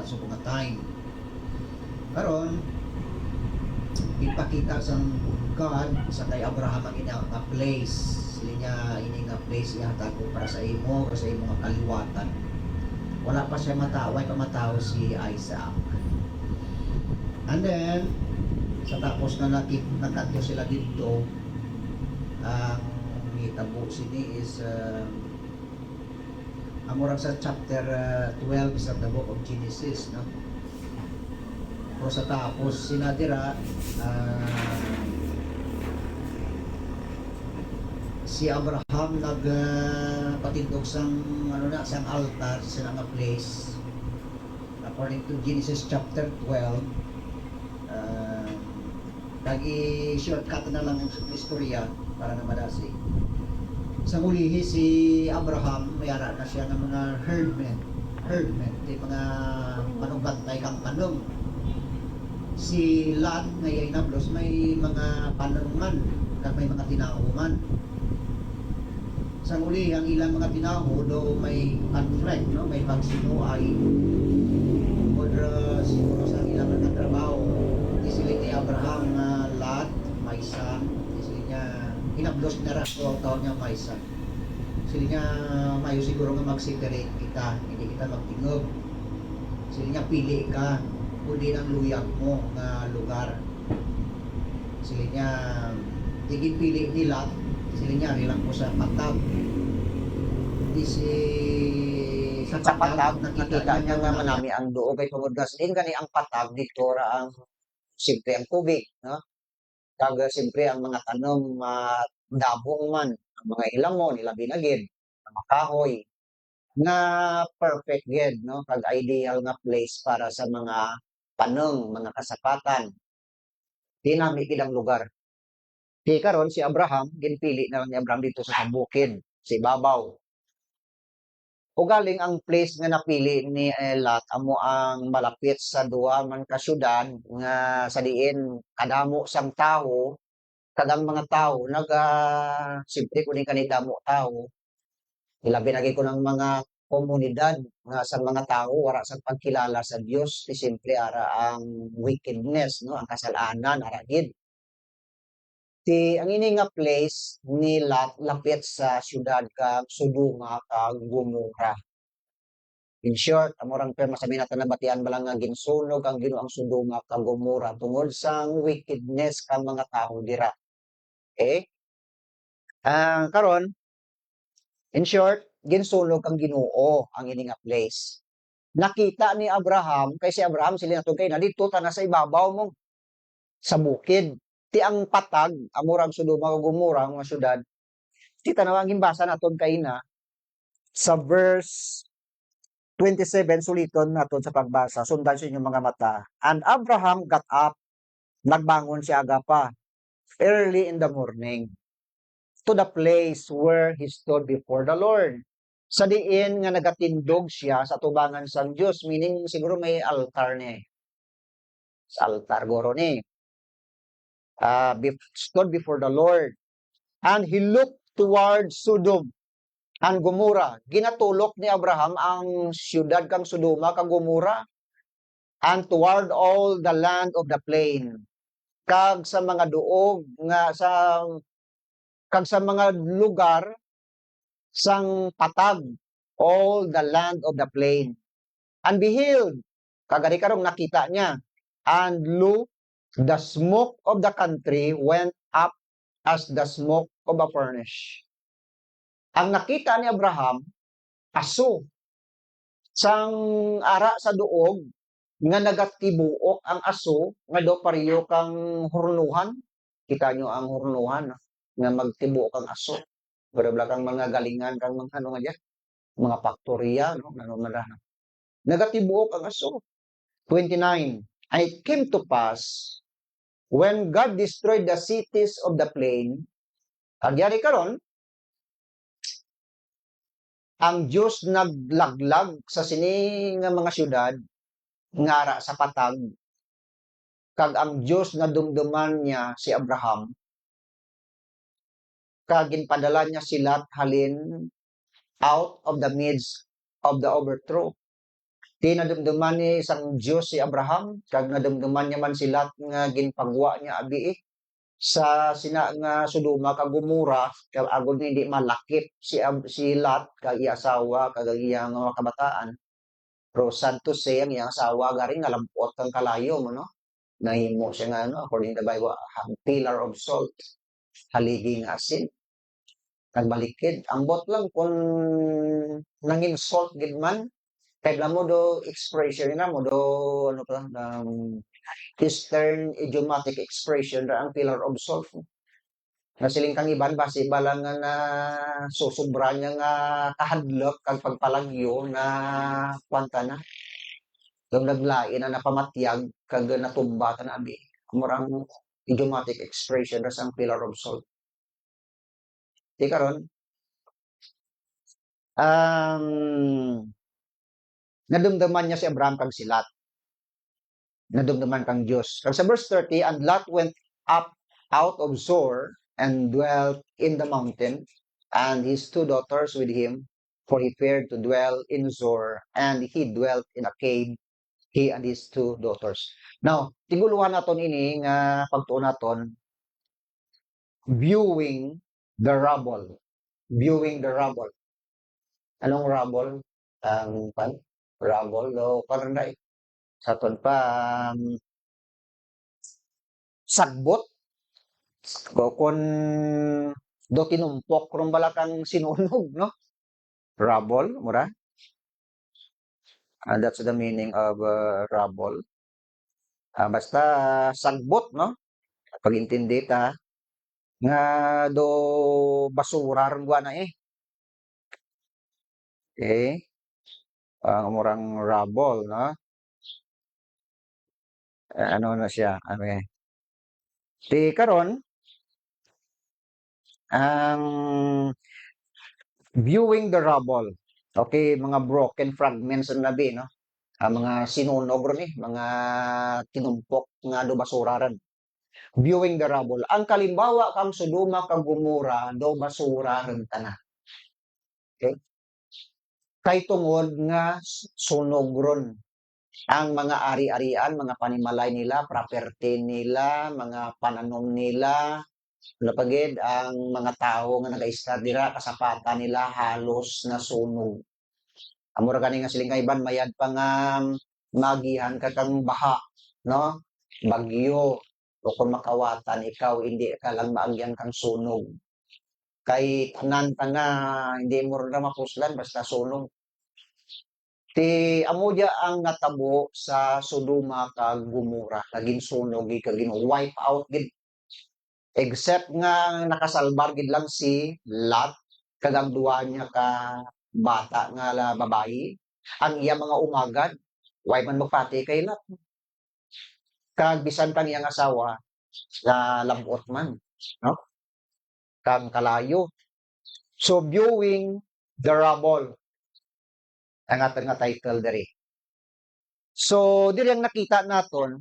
sa mga time. Karon ipakita sa God sa kay Abraham ang ina nga place. Sila niya ini nga place ihatag ko para sa imo o sa imo nga kaliwatan. Wala pa siya mataway pa mataw si Isaac. And then sa tapos na nakadto sila dito, ang hitabo sini is amurang sa chapter 12 sa the book of Genesis, no? O sa tapos sinadira si Abraham patindog sang sang altar sa nga place according to Genesis chapter 12. Nag-i-shortcut na lang ang istorya para na madasi. Sa ulihi si Abraham mayara na siya ng mga herdmen, di mga panugbantay kang panog. Si Lot ngayon nablos may mga panungan kag may mga tinauman. Sa uli ang ilang mga tinaho do may conflict, no, may pagsinuay or siguro sa ilang nagtatrabaho di sila ni Abraham na Lot may son, di sila niya hinablos na raso ang taon niya may son. Sila niya mayo siguro nga mag-separate kita, hindi kita magtingog. Sila niya pili ka kundi ng luyag mo nga lugar. Sila niya pili ni Lot, sila niya rilang po sa patag. Di si sa patag nakita niya nga manami ang duog ay tungod gas din kani ang patag dito ra ang siyempre ang tubig, no? Kag siyempre ang mga tanom dabong man, ang mga ilamon ilabi na gid, ang makahoy na perfect gid, no? Kag ideal nga place para sa mga panong, mga kasapatan. Dinami gid ang lugar. Di karon si Abraham ginpili na lang ni Abraham dito sa bukid, si babaw. O galing ang place nga napili ni Lot amo ang malapit sa duwa man ka syudad nga sa diin kadamo sang tawo, kag ang mga tawo siyempre kuning kanidamo tawo ilabi na ko ng mga komunidad nga sa mga tao wala sa pagkilala sa Dios di simple ara ang wickedness, no, ang kasalanan ara gid. Ang ini nga place ni Lot lapit sa syudad kag Sodoma kag Gomorra. In short, amorang pero masabi natin na batian ba lang nga ginsunog ang Ginoo ang Sodoma kag Gomorra tungod sang wickedness kang mga tao dira. Okay? Karon in short, ginsunog ang Ginoo ang ini nga place. Nakita ni Abraham, kay si Abraham sila natugay na dito ta na sa ibabaw mo sa bukid. Ti ang patag, amurang Sodoma ug Gomorra mga syudad. Ti tanawang gimbasa naton kay na sa verse 27 suliton naton sa pagbasa. Sundan sa inyong mga mata. And Abraham got up, nagbangon siya aga pa, early in the morning, to the place where he stood before the Lord. Sa diin nga nagatindog siya sa tubangan sang Dios, meaning siguro may altar ni. Sa altar goro ni. Stood before the Lord. And he looked toward Sodom and Gomorrah. Ginatulok ni Abraham ang siyudad kang Sodoma kang Gomorrah and toward all the land of the plain. Kag sa mga duog nga kag sa mga lugar sang patag, all the land of the plain. And beheld, kagari karong nakita niya, and lo, the smoke of the country went up as the smoke of a furnace. Ang nakita ni Abraham, aso, sang ara sa duog, nga nagatibuok ang aso, nga do pariyo kang hurnuhan. Kita nyo ang hurnuhan, nga magtibuok ang aso. Barabla kang mga galingan, kang mga ano nga dyan, mga faktorya, no? Nagatibuok ang aso. 29. And it came to pass, when God destroyed the cities of the plain, agyari karon, ang Diyos naglaglag sa sini nga mga syudad, ngara sa patag, kag ang Diyos nga dumduman niya si Abraham, kag ginpadala niya sila halin out of the midst of the overthrow. Ti nadumduman ni isang Diyos si Abraham, kag nadumduman niya man sila nga ginpagwa niya abi sa sina nga Sodoma kag Gomora kag agud hindi malakip si Lot kag iya asawa kag ang iyang mga kabataan. Pero sad to say ang iyang asawa garing nalampot kang kalayo mo no. Nahimo siya nga ano according to the Bible, pillar of salt, haligi nga asin kag balikid. Ambot lang kung nangin salt gid man kay mo do expression na mo do ano pa Eastern idiomatic expression ra ang pillar of salt. Na siling kang iban base balang nga na susubra niya nga kahadlok kag pagpalagyo na kwanta na yung naglain na napamatyag kag natumba ta na abi murang idiomatic expression ra sang pillar of salt. Di karon nadumduman niya si Abraham kag si Lot. Nadumduman kang Dios. Kag sa verse 30, and Lot went up out of Zoar and dwelt in the mountain, and his two daughters with him, for he feared to dwell in Zoar, and he dwelt in a cave, he and his two daughters. Now, tiguluhan naton ini nga pagtuon naton viewing the rubble. Viewing the rubble. Anong rubble? Pan rubble do karon sa ton pa sagbot o kun do tinumpok ron bala kang sinunog no rubble mura. That's the meaning of rubble. Basta sagbot no pag-intindi ta nga do basura ron na okay murang rubble no ano na siya di karon ang viewing the rubble, okay, mga broken fragments ng nabi no mga sinunog ron mga tinumpok nga do basura ron. Viewing the rubble. Ang kalimbawa kang Sodoma kag Gomora do basura ron tanan. Okay? Kay tungod nga sunog ron ang mga ari-arian, mga panimalay nila, property nila, mga pananom nila, napagid ang mga tao nga nagaistar dira kasapatan nila halos nasunog. Amura gani nga siling kaiban mayad pa nga magihan ka kang baha, no? Bagyo o kung makawatan ikaw hindi ka lang maagyan kang sunog. Kay tanan ta nga hindi mo ra mapuslan basta sunog. Ti amo dia ang natabo sa Sodoma kag Gomora naging sunog kag wipe out gid except nga nakasalbar gid lang si Lot kag ang duwa niya ka bata nga babayi ang iya mga umagad way man magpati kay Lot kag bisan pang iyang asawa na labot man no kang kalayo so viewing the rubble ang aton nga title diri so diri ang nakita naton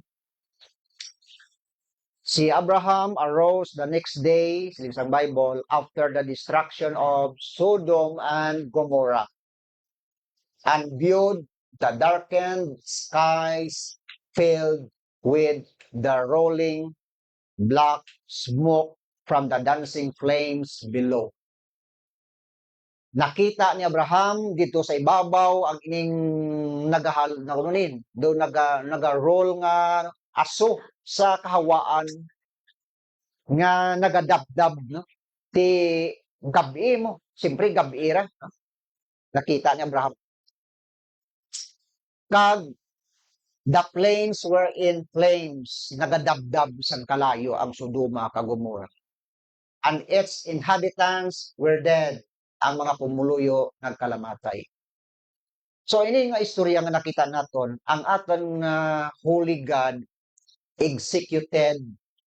si Abraham arose the next day sa Bible after the destruction of Sodom and Gomorrah and viewed the darkened skies filled with the rolling black smoke from the dancing flames below. Nakita ni Abraham dito sa ibabaw ang ining naganunin do naga-roll nga aso sa kahawaan nga nagadabdab no ti gabi mo siyempre gabi ra no? Nakita ni Abraham kag the plains were in flames nagadabdab sang kalayo ang Sodoma kag Gomorrah and its inhabitants were dead ang mga pumuluyo nagkalamatay. So ini nga istorya nga nakita naton ang aton Holy God executed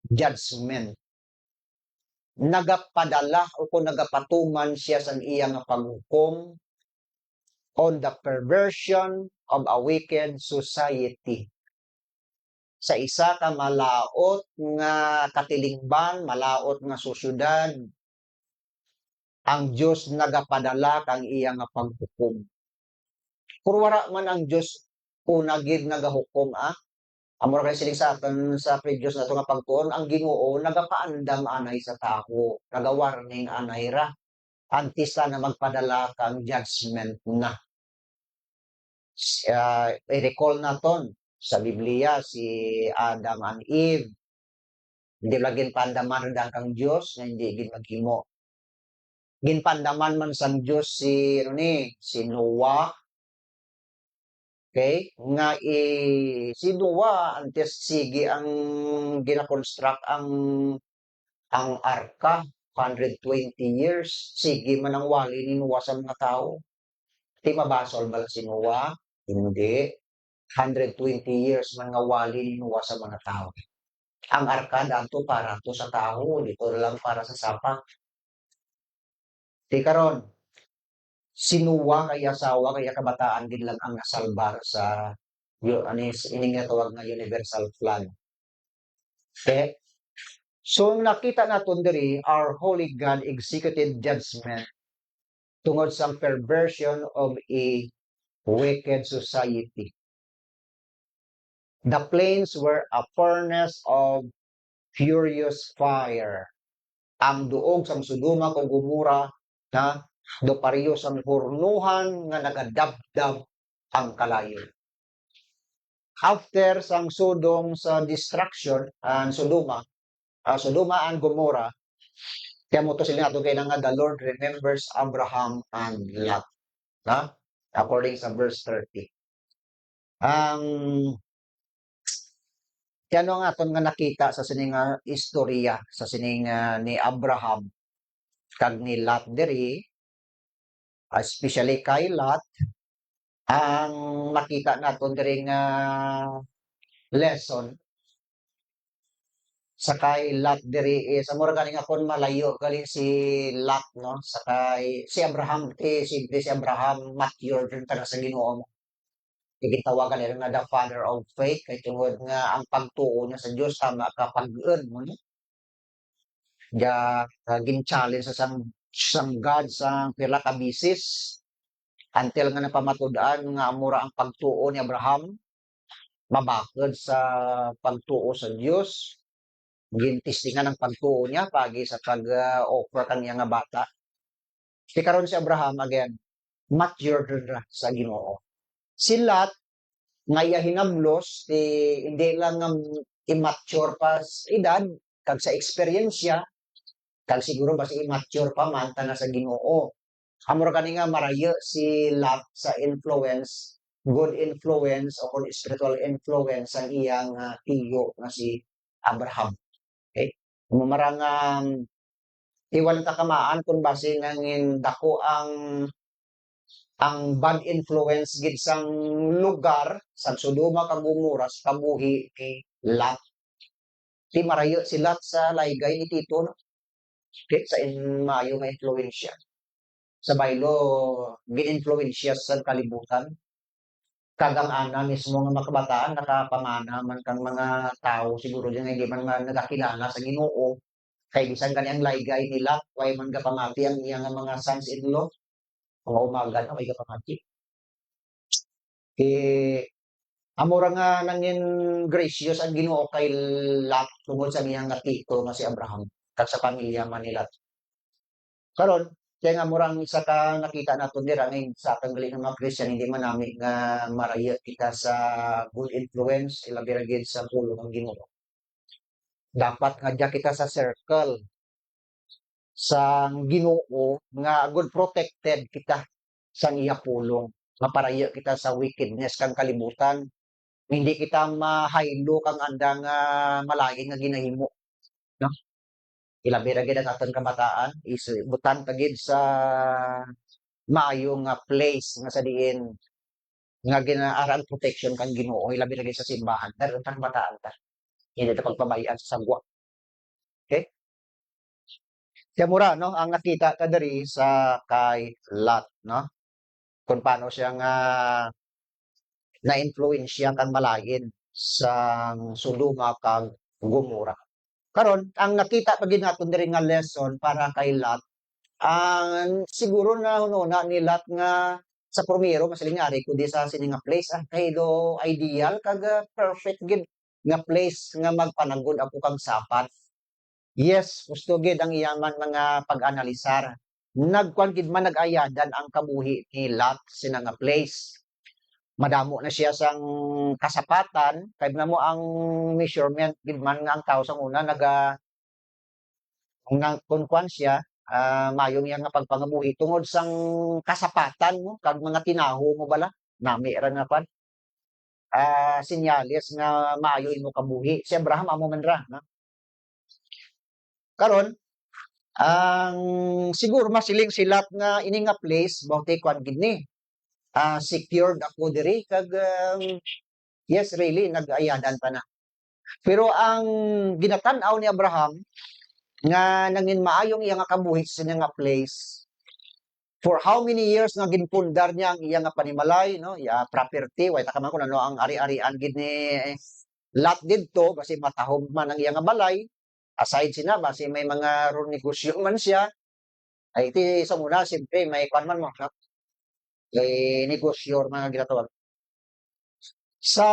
judgment. Nagapadala o kung nagapatuman siya sa iyang paghukom on the perversion of a wicked society. Sa isa ka malaot nga katilingban, malaot nga susyudad, ang Diyos nagapadala kang iyang paghukom. Kung wala man ang Diyos una gid nagahukom amo ra kay siling sa aton sa previous nato nga pagtuon ang Ginoo nagapaandam anay sa tao, naga-warning anay ra antes na magpadala kang judgment na. I-recall naton sa Biblia si Adam and Eve, hindi lang ginpandaman kang Dios nga hindi gid maghimo. Ginpandaman man sang Dios si ano ni, si Noah. Okay? Nga si Noah antes sige ang gina-construct ang arka 120 years. Sige man ang wali ni Noah sa mga tao. Di mabasol ba si Noah? Hindi. 120 years man nga wali ni Noah sa mga tao. Ang arka dato para to sa tao, dito lang para sa sapa. Di karon, si Noah kay asawa kaya kabataan din lang ang nasalbar sa ining tawag nga universal flood. Okay? So nakita naton diri our holy God executed judgment tungod sa perversion of a wicked society. The plains were a furnace of furious fire. Ang duog sang Sodoma kung Gomora na do pareho sang hurnuhan nga nagadabdab ang kalayo. After sang Sodom sa destruction and Sodoma and Gomorrah, kaya mo to sila ato kay nga the Lord remembers Abraham and Lot. Na? According sa verse 30. Ang kaya nga aton nga nakita sa sining istorya sa sining ni Abraham kag ni Lot diri, especially kay Lot, ang makita naton diri nga lesson sakay Lot diri is amura galing akon malayo galing si Lot no sakay si Abraham si Abraham mature din talaga sa Ginoo mo. Gitawagan nila nga the father of faith kay tungod nga ang pagtuo niya sa Dios sama ka pag-earn mo ni. Gin-challenge sa sang God sa pila ka bisis until nga napamatud-an nga amura ang pagtuo ni Abraham mabakod sa pagtuo sa Dios. Gintistingan ang pagtuo niya pagi sa pag-offer kaniya nga bata. Si karon si Abraham again, mature ra sa Ginoo. Si Lot nga iya hinablos hindi lang nga immature pa sa edad kag sa eksperyensya kag siguro basi immature pa man na sa Ginoo. Amor kani nga marayo si Lot sa influence, good influence o kung spiritual influence ang iyang tiyo nga si Abraham. Okay? Marang iwan ta kamaan kung base nangin dako ang bad influence gid sang lugar sa Sodoma kag Gomorrah sa kabuhi ni Lot. Di marayo si Lot sa laygay ni Tito no? Sa maayo nga influensya. Sa baylo gin-influensya sa kalibutan. Kagang ana mismo nga makabataan nakapamana man kang mga tao siguro diyan nga hindi man nga nagakilala sa Ginoo. Kay bisan kani ang laygay nila, way man kapamati ang iyang mga sons-in-law. Mga umaga na may kapamati. Amora nga nangin gracious ang Ginoo kay Lot tungod sa iyang tito nga si Abraham kag sa pamilya man ni Lot. Karon kaya nga murang isa ka nakita naton dira ngayon sa atong gali ng mga Christian hindi man nami nga marayat kita sa good influence ilabi ra gid sa pulong ng Ginoo. Dapat nga diya kita sa circle sang Ginoo nga good protected kita sang iya pulong. Maparayo kita sa wickedness kang kalibutan. Hindi kita mahaylo kang andang malain nga ginahimo. No? Ilabi ra gid ang aton kabataan is butan ta gid sa maayong nga place nga sa diin nga ginaaran protection kang Ginoo ilabi ra gid sa simbahan. Pero tang bataan ta. Hindi ta pagpabayaan sa sagwa. Okay? Kaya mura, no, ang nakita ta diri sa kay Lot, no? Kung paano siya nga na-influensya kang malain sa Sodoma kag Gomorrah. Karon, ang nakita pa gid naton diri nga lesson para kay Lot, ang siguro na ni Lot nga sa Promero masiling nga ari kundi sa sini nga place kay do ideal kag perfect gid nga place nga magpanagod ako kang sapat. Yes, gusto gid ang iyaman mga pag-analisar. Nagkuan gid man nag-ayadan ang kabuhi ni Lot sina nga place. Madamo na siya sang kasapatan kay mo ang measurement gid man nga ang tao sa una kung kuan siya mayong iya nga pagpangabuhi tungod sang kasapatan mo kag mga tinaho mo bala nami ra nga kuan senyales nga maayo imo kabuhi. Si Abraham amo man ra no. Karon ang siguro masiling si Lot nga ini nga place bawti kuan gid ni secured ako diri kag yes really nag-ayadan pa na. Pero ang ginatan-aw ni Abraham nga nangin maayong iya nga kabuhi sa nga place for how many years nga ginpundar niya ang iya nga panimalay no iya property way ta man kun ano ang ari-arian gid ni Lot didto basi matahog man ang iya nga balay aside sina basi may mga negosyo man siya ay iti sa muna siyempre may kwan man mo no? May negosyo mga ginatawag sa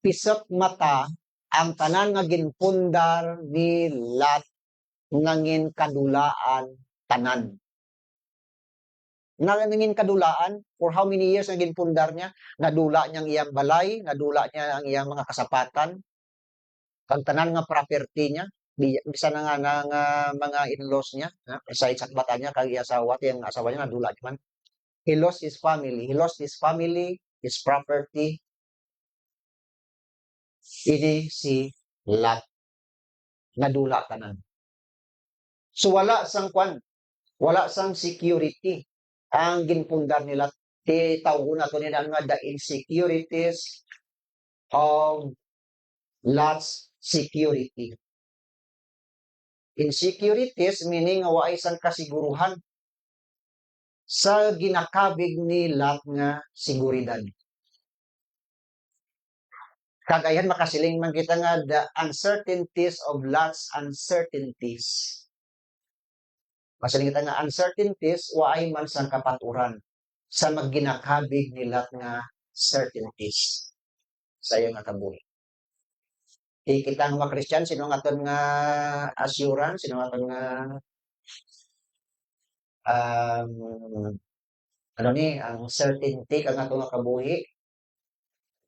pisot mata ang tanan nga ginpundar ni Lot nangin kadulaan tanan. Nangin kadulaan for how many years ang ginpundar niya? Nadula niya ang iyang balay, nadula niya ang iyang mga kasapatan, ang tanan nga property niya, bisa na nga ng mga in-laws niya, sa bata niya, kag asawa, yung asawa niya nadula niya man. He lost his family. He lost his family, his property. Ini si Lot. Nadula tanan. So wala sang kwan, wala sang security ang ginpundar nila. Tawag na to nila nga the insecurities of Lot's security. Insecurities meaning nga waay sang kasiguruhan sa ginakabig ni Lot nga seguridad. Kagayan makasiling man kita nga the uncertainties of Lot's uncertainties. Masiling kita nga uncertainties waay man sang kapaturan sa magginakabig ni Lot nga certainties sa iyang nga kabuhi. Kita nga mga Christian, sino nga aton nga assurance, sino nga aton nga ano ni, ang certainty kang aton nga kabuhi,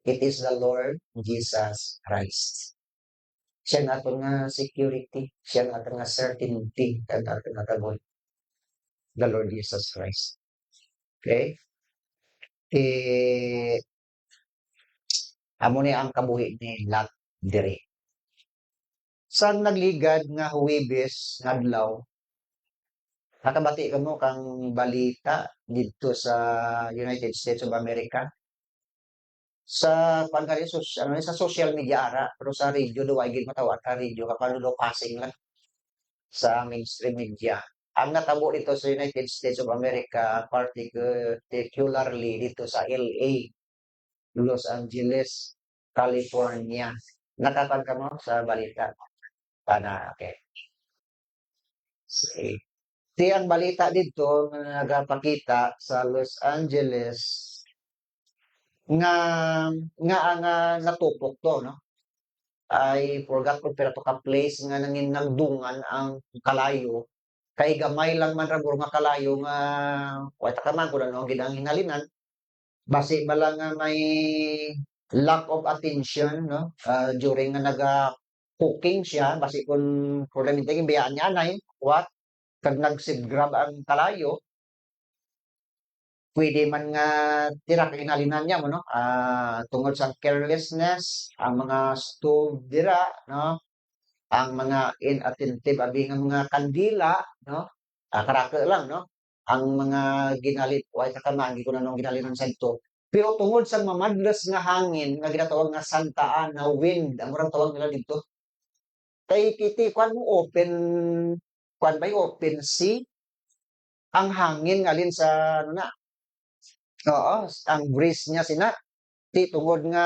it is the Lord Jesus Christ. Siya nga aton nga security, siya nga aton nga certainty kang aton nga kabuhi. The Lord Jesus Christ. Okay? Amo ni ang kabuhi ni Lot diri. Sang nagligad nga Huwebes nga adlaw, nakabati ka mo kang balita dito sa United States of America. Sa pagkari sa social media ara, pero sa radio do ay gid matawag ka radio kapag do passing lang sa mainstream media. Ang natabo dito sa United States of America, particularly dito sa LA, Los Angeles, California. Nakatag ka mo sa balita? Okay. Sige. Ang balita dito na nagapakita sa Los Angeles nga ang natupok to no. I forgot ko pero to ka place nga nangin nagdungan ang kalayo kay gamay lang man ra nga kalayo nga wa ta ka man kun ano gid ang hinalinan basi bala nga may lack of attention no during nga cooking siya basi kun for the meantime biyaan niya anay what kag nagsid-grab ang kalayo pwede man nga tira kay hinalinan niya mo no tungod sa carelessness ang mga stove dira no ang mga inattentive abi nga mga kandila no karake lang no ang mga ginalit way ta kamagi ko na nung ginalinan sa ito pero tungod sa mamadlas nga hangin nga ginatawag nga Santa Ana wind ang murang tawag nila dito kay kiti kwan mo kwan ba open sea ang hangin ngalin sa ano na oo ang breeze niya sina ti tungod nga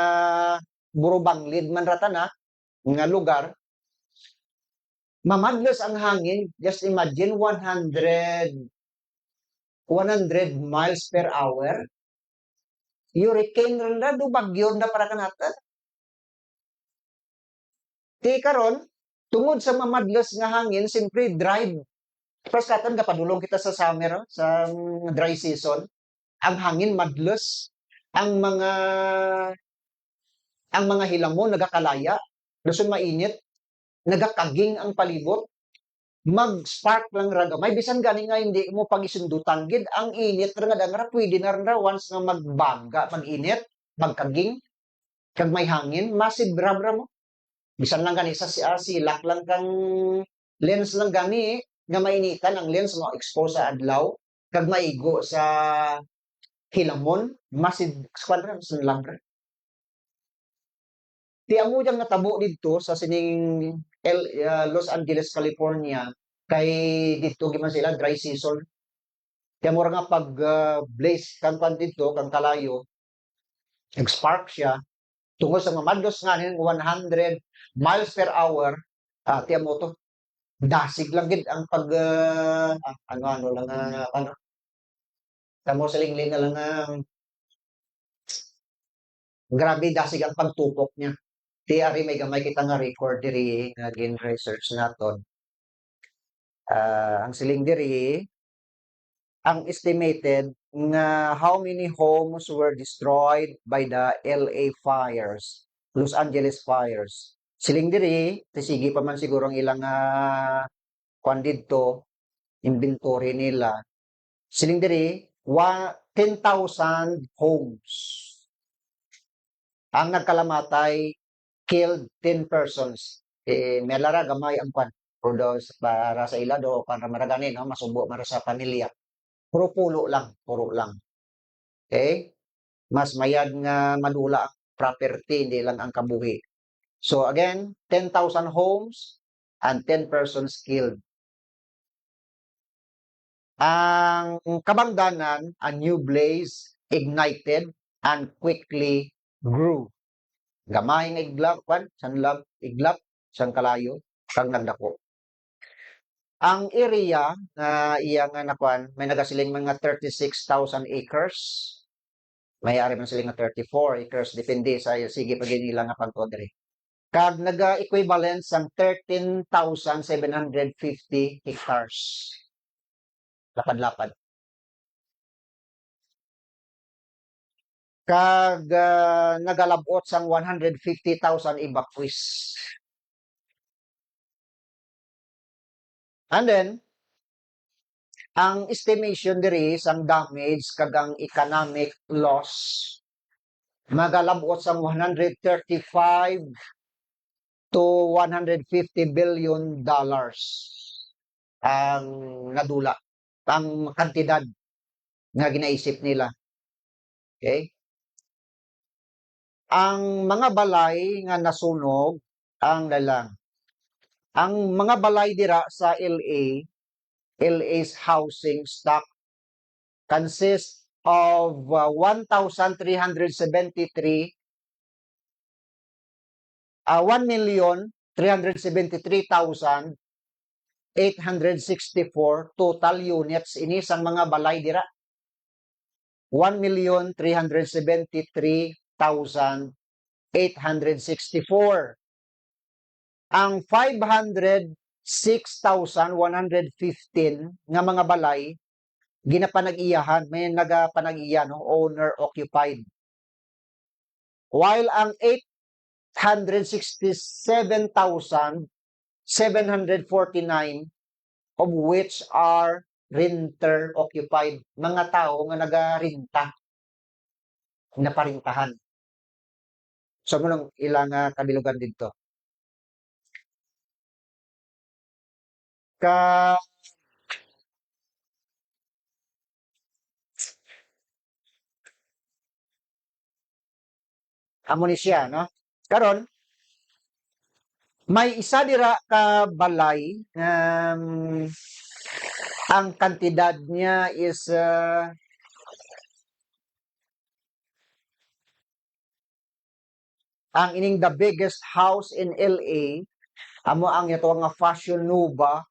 burubanglid man rata na nga lugar mamadlos ang hangin just imagine 100 100 miles per hour. Hurricane rin na, do bagyo na para kanata. Di karon, tungod sa mamadlos nga hangin, simpre drive. First katan kapadulong kita sa summer, sa dry season. Ang hangin madlos. Ang mga ang mga hilamon nagakalaya. Lusong mainit. Nagakaging ang palibot. Mag-spark lang raga. May bisan gani nga hindi mo pag-isundutan gid ang init ra nga ra pwede na ra once nga magbaga, mag-init, magkaging kag may hangin, massive rabra mo. Bisan lang gani sa silak lang kang lens lang gani nga mainitan ang lens mo expose sa adlaw kag maigo sa hilamon, massive squadron sa labra. Ti amo diyang natabo didto sa sining Los Angeles, California kay didto giman sila dry season. Kaya mo nga pag blaze kan pan didto kang kalayo, nag-spark siya tungod sa mamadlos nga ning 100 miles per hour. Tiyan mo to. Dasig lang gid ang pag ano lang ano. Tamo sa lingling na lang grabe dasig ang pagtupok niya. Ti ari may gamay kita nga record diri nga gin research naton. Ang siling diri ang estimated nga how many homes were destroyed by the LA fires, Los Angeles fires. Siling diri, sige pa man siguro ang ilang kwan didto, inventory nila. Siling diri, 10,000 homes. Ang nagkalamatay, killed 10 persons. May lara gamay ang kwan. For those para sa ilado, para maragani, no? Masubo mara sa pamilya. Puro pulo lang, puro lang. Okay? Mas mayad nga madula ang property, hindi lang ang kabuhi. So again, 10,000 homes and 10 persons killed. Ang kabangdanan, a new blaze ignited and quickly grew. Gamay nga iglap, iglap, sang kalayo, kang nagdako. Ang area na iya nga nakwan, may nagasiling mga 36,000 acres. May ari man sila nga 34 acres, depende sa sige pa nila nga pagkodre. Kag naga-equivalent sang 13,750 hectares. Lapad-lapad. Kag nagalabot sang 150,000 evacuees. And then, ang estimation diri sang damage kag ang economic loss magalabot sang 135 to 150 billion dollars ang nadula, ang kantidad nga ginaisip nila. Okay? Ang mga balay nga nasunog, ang lalang. Ang mga balay dira sa LA's housing stock consists of 1,363,864 total units ini sang mga balay dira. 1,373,864. Ang 506,115 nga mga balay ginapanag-iyahan, may nagapanag-iya, no? Owner occupied. While ang 867,749 of which are renter occupied, mga tao nga nagarenta, naparintahan. So mo lang ilang kabilugan dito. Ka amo ni siya, no? Karon may isa dira ka balay ang kantidad niya is ang ining the biggest house in LA amo ang ito nga Fashion Nova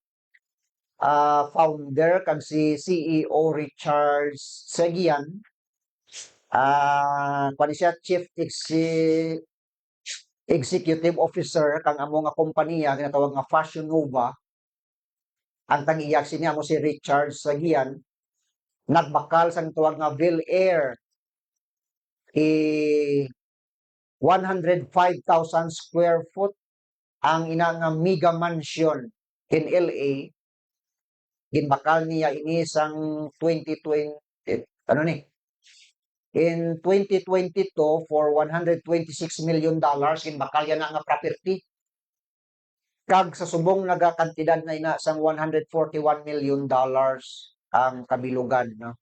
founder kag si CEO Richard Seguian. Kuan siya Chief Executive Officer kang amo nga kompanya ginatawag nga Fashion Nova. Ang tag-iyak siya mo si Richard Seguian nagbakal sang tuwag nga Bill Air 105,000 square foot ang ina nga mega mansion in LA. Ginbakal niya ini sang 2020 ano ni in 2022 for $126 million ginbakal yan nga property. Kag sa subong nagakantidad na ina sang $141 million ang kabilugan, no?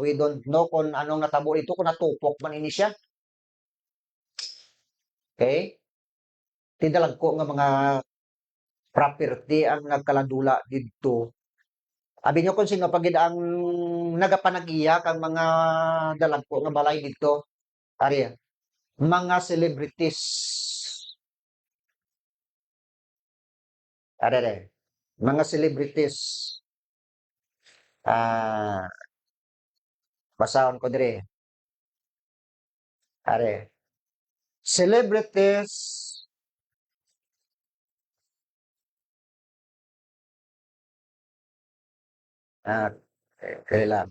We don't know kung anong natabo ito, kung natupok man ini siya. Okay? Tidalag ko nga mga property ang nagkaladula dito. Abi nyo kung sino pagid ang nagapanag-iyak ang mga dalag ko nga balay dito. Ari, mga celebrities. Ari, mga celebrities. Basahon ko dire. Ari. Celebrities kailan.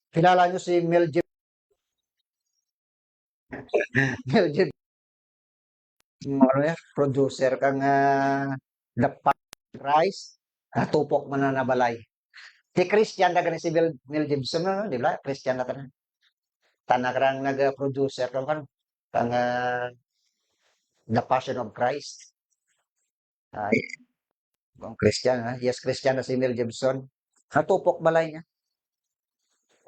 Kilala nyo si Mel Gibson? Mel Gibson, ano yan, producer kang The Rice, tupok man na nabalay. Si Christian na ganin si Mel Gibson, no? Di ba? Christian na tanan. Tanagrang nag-producer kang kang The Passion of Christ. Christian, ha? Yes, Christian na si Mel Gibson. Natupok balay niya.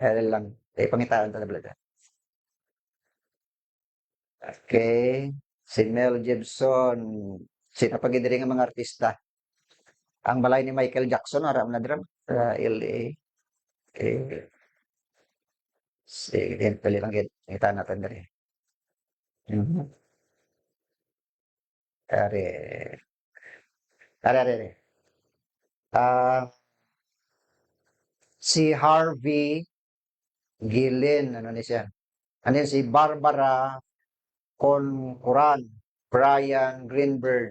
Lang. Pangitaan ta na balay. Okay. Si Mel Gibson. Sino pag nga mga artista? Ang balay ni Michael Jackson, aram na drum sa LA. Okay. Sige, pali lang kita natin dali. Are. Are. Si Harvey Guillen, ano ni siya? Ano yun, si Barbara Corcoran, Brian Greenberg,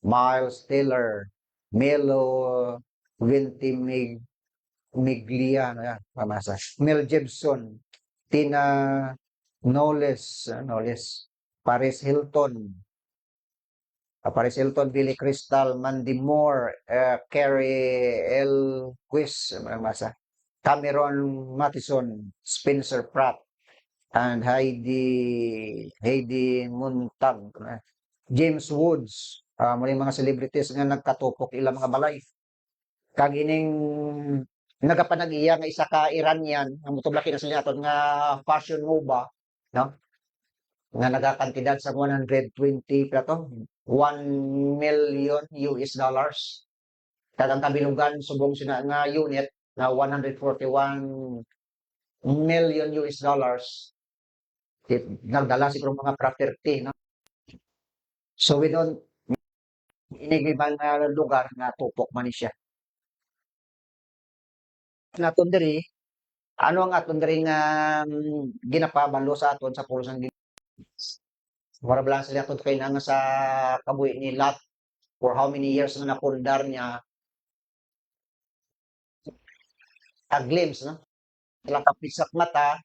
Miles Taylor, Melo Ventimiglia, ano yan, pamasa. Mel Gibson, Tina Knowles, Paris Hilton, Billy Crystal, Mandy Moore, Carrie L. Quiz, masa. Cameron Matheson, Spencer Pratt, and Heidi Montag, James Woods, muli mga celebrities nga nagkatupok ilang mga balay. Kag ining nagapanag-iya nga isa ka Iranian, ang mutublaki na sila nga Fashion Nova, no? Nga nagakantidad sa 120 plato, $1 million. Kag ang kabilugan subong sina nga unit na $141 million. Nagdala siguro mga property, no? So we don't inigibang lugar nga tupok man siya. Naton diri, ano ang aton diri nga ginapabalo sa aton sa pulos ng Mura lang sila aton kay nga sa kabuhi ni Lot for how many years na napundar niya a glimpse, no? Ilang kapisak mata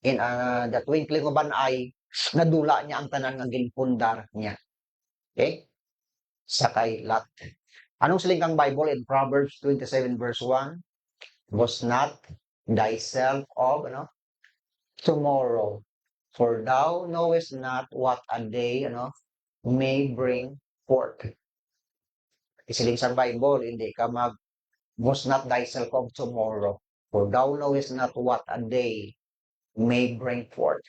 in the twinkling of an eye, nadula niya ang tanan nga ginpundar niya. Okay? Sa kay Lot. Anong saligang Bible in Proverbs 27 verse 1? Was not thyself of tomorrow, for thou knowest not what a day may bring forth. Isiling sa Bible, hindi ka was not thyself of tomorrow, for thou knowest not what a day may bring forth.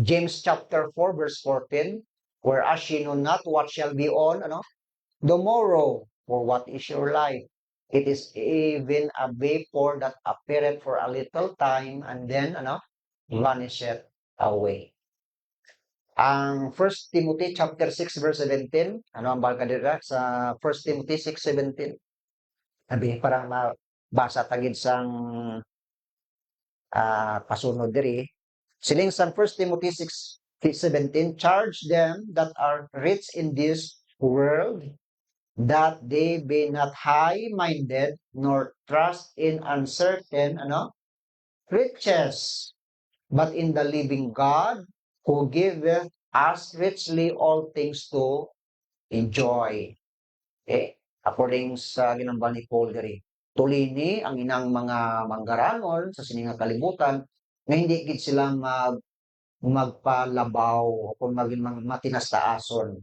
James chapter 4 verse 14, whereas ye know not what shall be on tomorrow, for what is your life? It is even a vapor that appeareth for a little time and then vanisheth away. Ang 1 Timothy chapter 6 verse 17, ano ang balka dira sa 1 Timothy 6:17? Sabi parang mabasa tagid sang pasunod diri. Siling sa 1 Timothy 6:17, charge them that are rich in this world that they be not high-minded nor trust in uncertain riches, but in the living God who giveth us richly all things to enjoy. According sa ginambal ni Paul diri, tulini ang inang mga manggaranon sa sining nga kalibutan nga hindi gid sila magpalabaw o kung maging matinastaason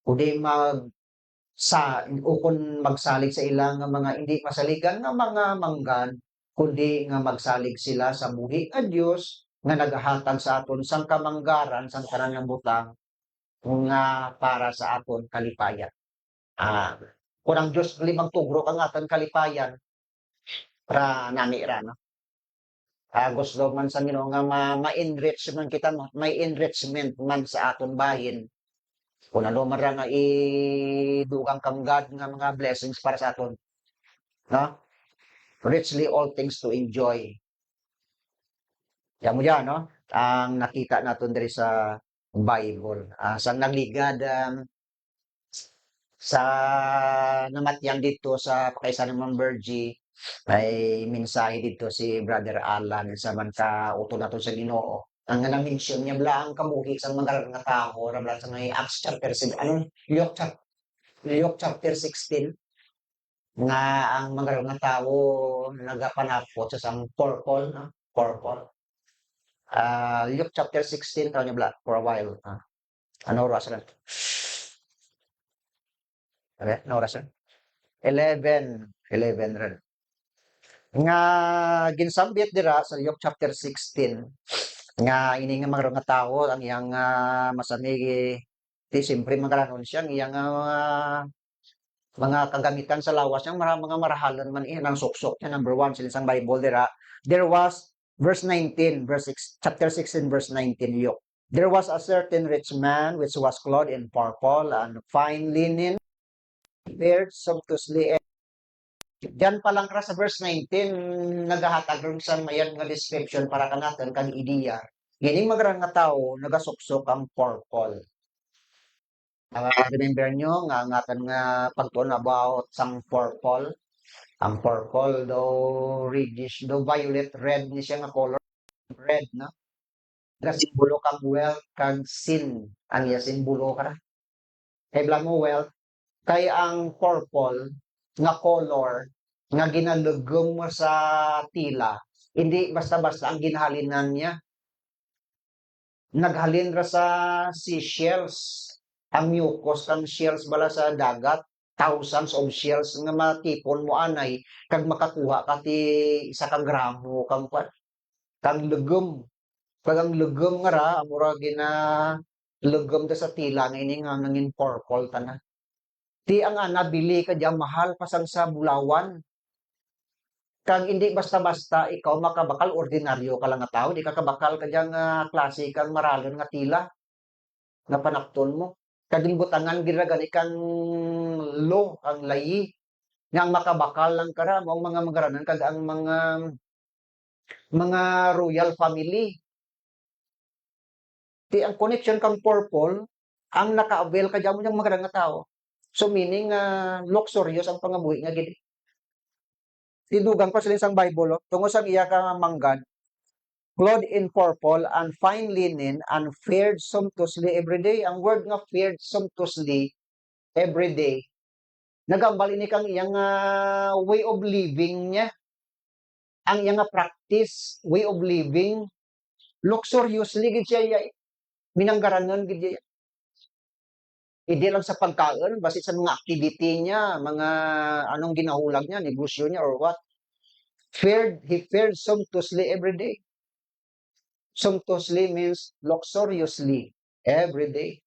kundi o kung magsalig sa ilang nga mga hindi masaligan nga mga manggan kundi nga magsalig sila sa buhi nga Dios nga nagahatag sa aton sang kamanggaran sang tanan nga butang nga para sa aton kalipayan. Ah, kung ang Diyos limang tugro ang aton kalipayan para nami ra no. Gusto man sa Ginoo nga ma-enrich man kita may enrichment man sa aton bahin. Kung ano man ra nga idugang kang God nga mga blessings para sa aton, no? Richly all things to enjoy. Yan mo yan, no? Ang nakita natin diri sa Bible. Sa nagligad sa namatyan dito sa pakaisan ng Mambergy, may mensahe dito si Brother Alan sa man ka uto nato sa Ginoo. Ang nga mention niya bla ang kabuhi sa mga nga tao ra bla sa may Acts chapter 6 Luke chapter 16 nga ang mga nga tao nagapanapot sa sang purple no purple. Luke chapter 16 tayo niya bla for a while. Ano oras na? Ano oras na? 11 rin. Nga ginsambit dira sa Luke chapter 16 nga ini nga mga tao ang iyang masanigi ti siyempre magkalanon siya ang iyang mga kagamitan sa lawas niyang mga marahalan man ng suksok niya number 1 sa isang Bible dira there was verse 19 chapter 16 verse 19 Luke. There was a certain rich man which was clothed in purple and fine linen, prepared sumptuously. Diyan pa lang sa verse 19, nagahatag rin sa mayan nga description para kanatan kang ideya. Gining magrang nga tao, nagasuksok ang purple. Remember nyo, nga ngatan nga pagtuon about sang purple. Ang purple, though reddish, though violet, red ni siya nga color. Red, no? Nga simbolo kang wealth, kang sin. Ang iya simbolo ka na. Kay blang mo wealth, kay ang purple, nga color, nga ginalugom mo sa tila, hindi basta-basta ang ginhalinan niya. Naghalin ra sa seashells. Ang mucus kang shells bala sa dagat, thousands of shells nga matipon mo anay kag makakuha ka ti isa ka gramo kang lugom. Kag ang lugom nga ra amura gina lugom da sa tila nga ini nga nangin purple tana. Ti ang nabili ka diyan mahal pasang sa bulawan. Kag hindi basta-basta ikaw makabakal ordinaryo ka lang nga tao, di ka kabakal ka diyan nga klase kang maralon nga tila nga panakton mo. Kading butangan giragan ikang lo ang layi nga ang makabakal lang kara mo ang mga magaranan kag ang mga royal family. Ti ang connection kang purple ang naka-avail ka diyan mo yang mga nga tao. So meaning luxurious ang pangabuhi nga gid. Tinugang pa sila sang Bible tungo sa iya ka manggan clothed in purple and fine linen and fared sumptuously every day. Ang word nga fared sumptuously every day. Nagambal ini kang iyang way of living niya. Ang iyang practice, way of living, luxuriously gid siya minanggaranon gid siya. Hindi lang sa pagkaon, basta sa mga activity niya, mga anong ginahulag niya, negosyo niya or what. He fared sumptuously every day. Sumptuously means luxuriously every day.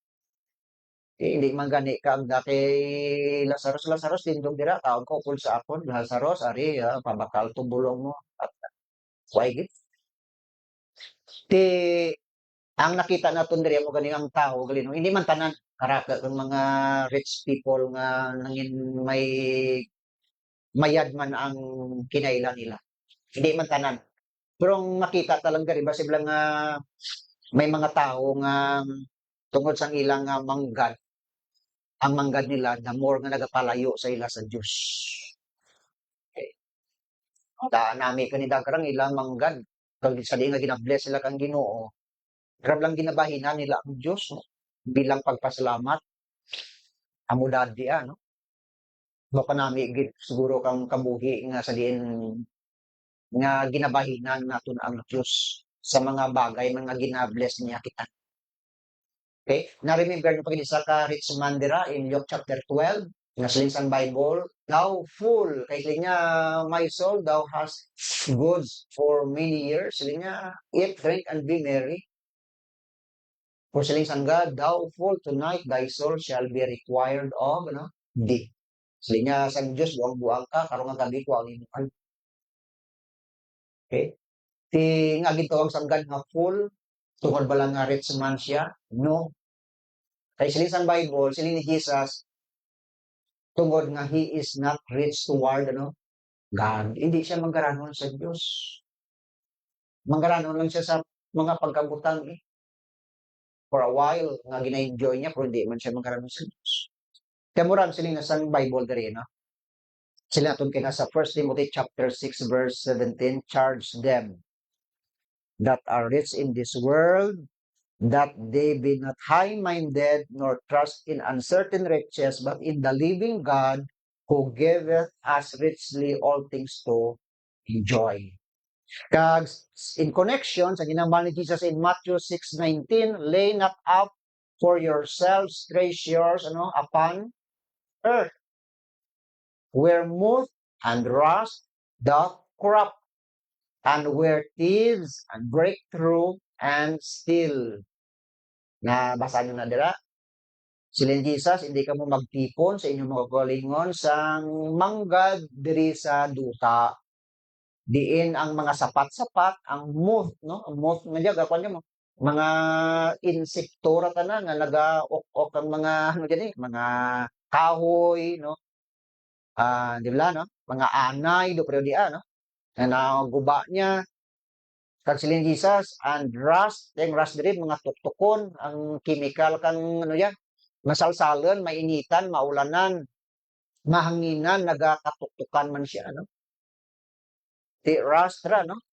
Hindi man gani ka agda kay Lazarus tindog dira taon ko kul sa akon Lazarus ari pabakal tubulong mo. Why gid? Ti Ang nakita naton diri mo gani ang tao gali no, hindi man tanan karaka kang mga rich people nga nangin may mayad man ang kinailan nila. Hindi man tanan. Pero ang makita talaga rin basi lang nga may mga tao nga tungod sa ilang manggad, ang manggad nila the more nga nagapalayo sa ila sa Dios. Okay. Nami kanida karang ilang manggad kag sa di nga ginabless sila kang Ginoo. Grab lang ginabahinan nila ang Dios no? Bilang pagpasalamat amo dadi no. Baka nami gid siguro kang kabuhi nga sa diin nga ginabahinan naton ang Dios sa mga bagay man nga ginabless niya kita. Okay? Na-remember niyo pag isa ka rich man dira in Luke chapter 12, naslin sang Bible, thou fool, kay sila niya, my soul, thou hast goods for many years. Sila niya, eat, drink, and be merry. For siling sang God, thou fool, tonight thy soul shall be required of, thee. Sila niya, sang Diyos, buang-buang ka, karong ang gabi ko ang imukan. Okay? Ti nga gitawag sang God nga fool, tungkol ba lang nga rich man siya? No. Kay siling sang Bible, siling ni Jesus, tungod nga he is not rich toward God. Hindi siya manggaranon sa Diyos. Manggaranon lang siya sa mga pagkabutang for a while nga gina-enjoy niya pero hindi man siya manggaranon sa Diyos. Kaya murag siling nga sang Bible diri no. Sila atong kina sa 1 Timothy chapter 6 verse 17, charge them that are rich in this world that they be not high-minded nor trust in uncertain riches, but in the living God who giveth us richly all things to enjoy. Kag in connection sa ginambal ni Jesus in Matthew 6:19, lay not up for yourselves treasures upon earth, where moth and rust doth corrupt, and where thieves and break through and steal. Nabasa nyo na dira? Silin Jesus, hindi ka mo magtipon sa inyong mga kalingon sang manggad diri sa duta. Diin ang mga sapat-sapat, ang moth, no? Ang moth nga diya, gakuan mo. Mga insekto ra tanan nga naga-ok ang mga mga kahoy, no? Di ba, no? Mga anay do pero di no? Na naguba niya kag silin Jesus and rust, yung rust diri mga tuktukon, ang chemical kang yan, masalsalan, mainitan, maulanan, mahanginan, nagakatuktukan man siya, no? Ti rust ra, no?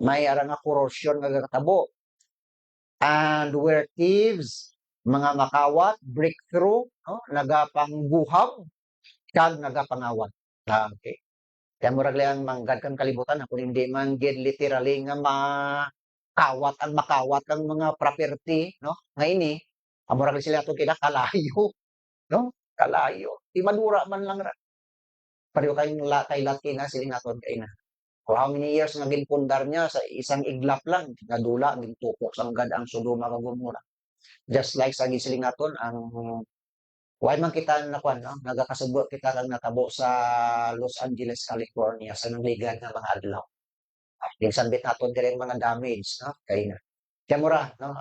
May ara nga corrosion nga katabo. And where thieves, mga makawat, breakthrough, no? Nagapangguhab, kag nagapangawat. Okay. Kaya murag lang manggad kang kalibutan kung hindi man gid literally nga makawat ang mga property, no? Nga ini, murag sila itong kinakalayo, no? Kalayo. Di madura man lang ra. Pareho kay laki na siling aton kay na. For how many years nga ginpundar niya sa isang iglap lang, nadula, gintupok sanggad ang Sodoma kag Gomora. Just like sa gisiling naton ang why man kita nakuan no? Nagakasubo kita kang natabo sa Los Angeles, California sa nangligan nga mga adlaw. Minsan bit naton diri mga damage no kay na. Kaya mura no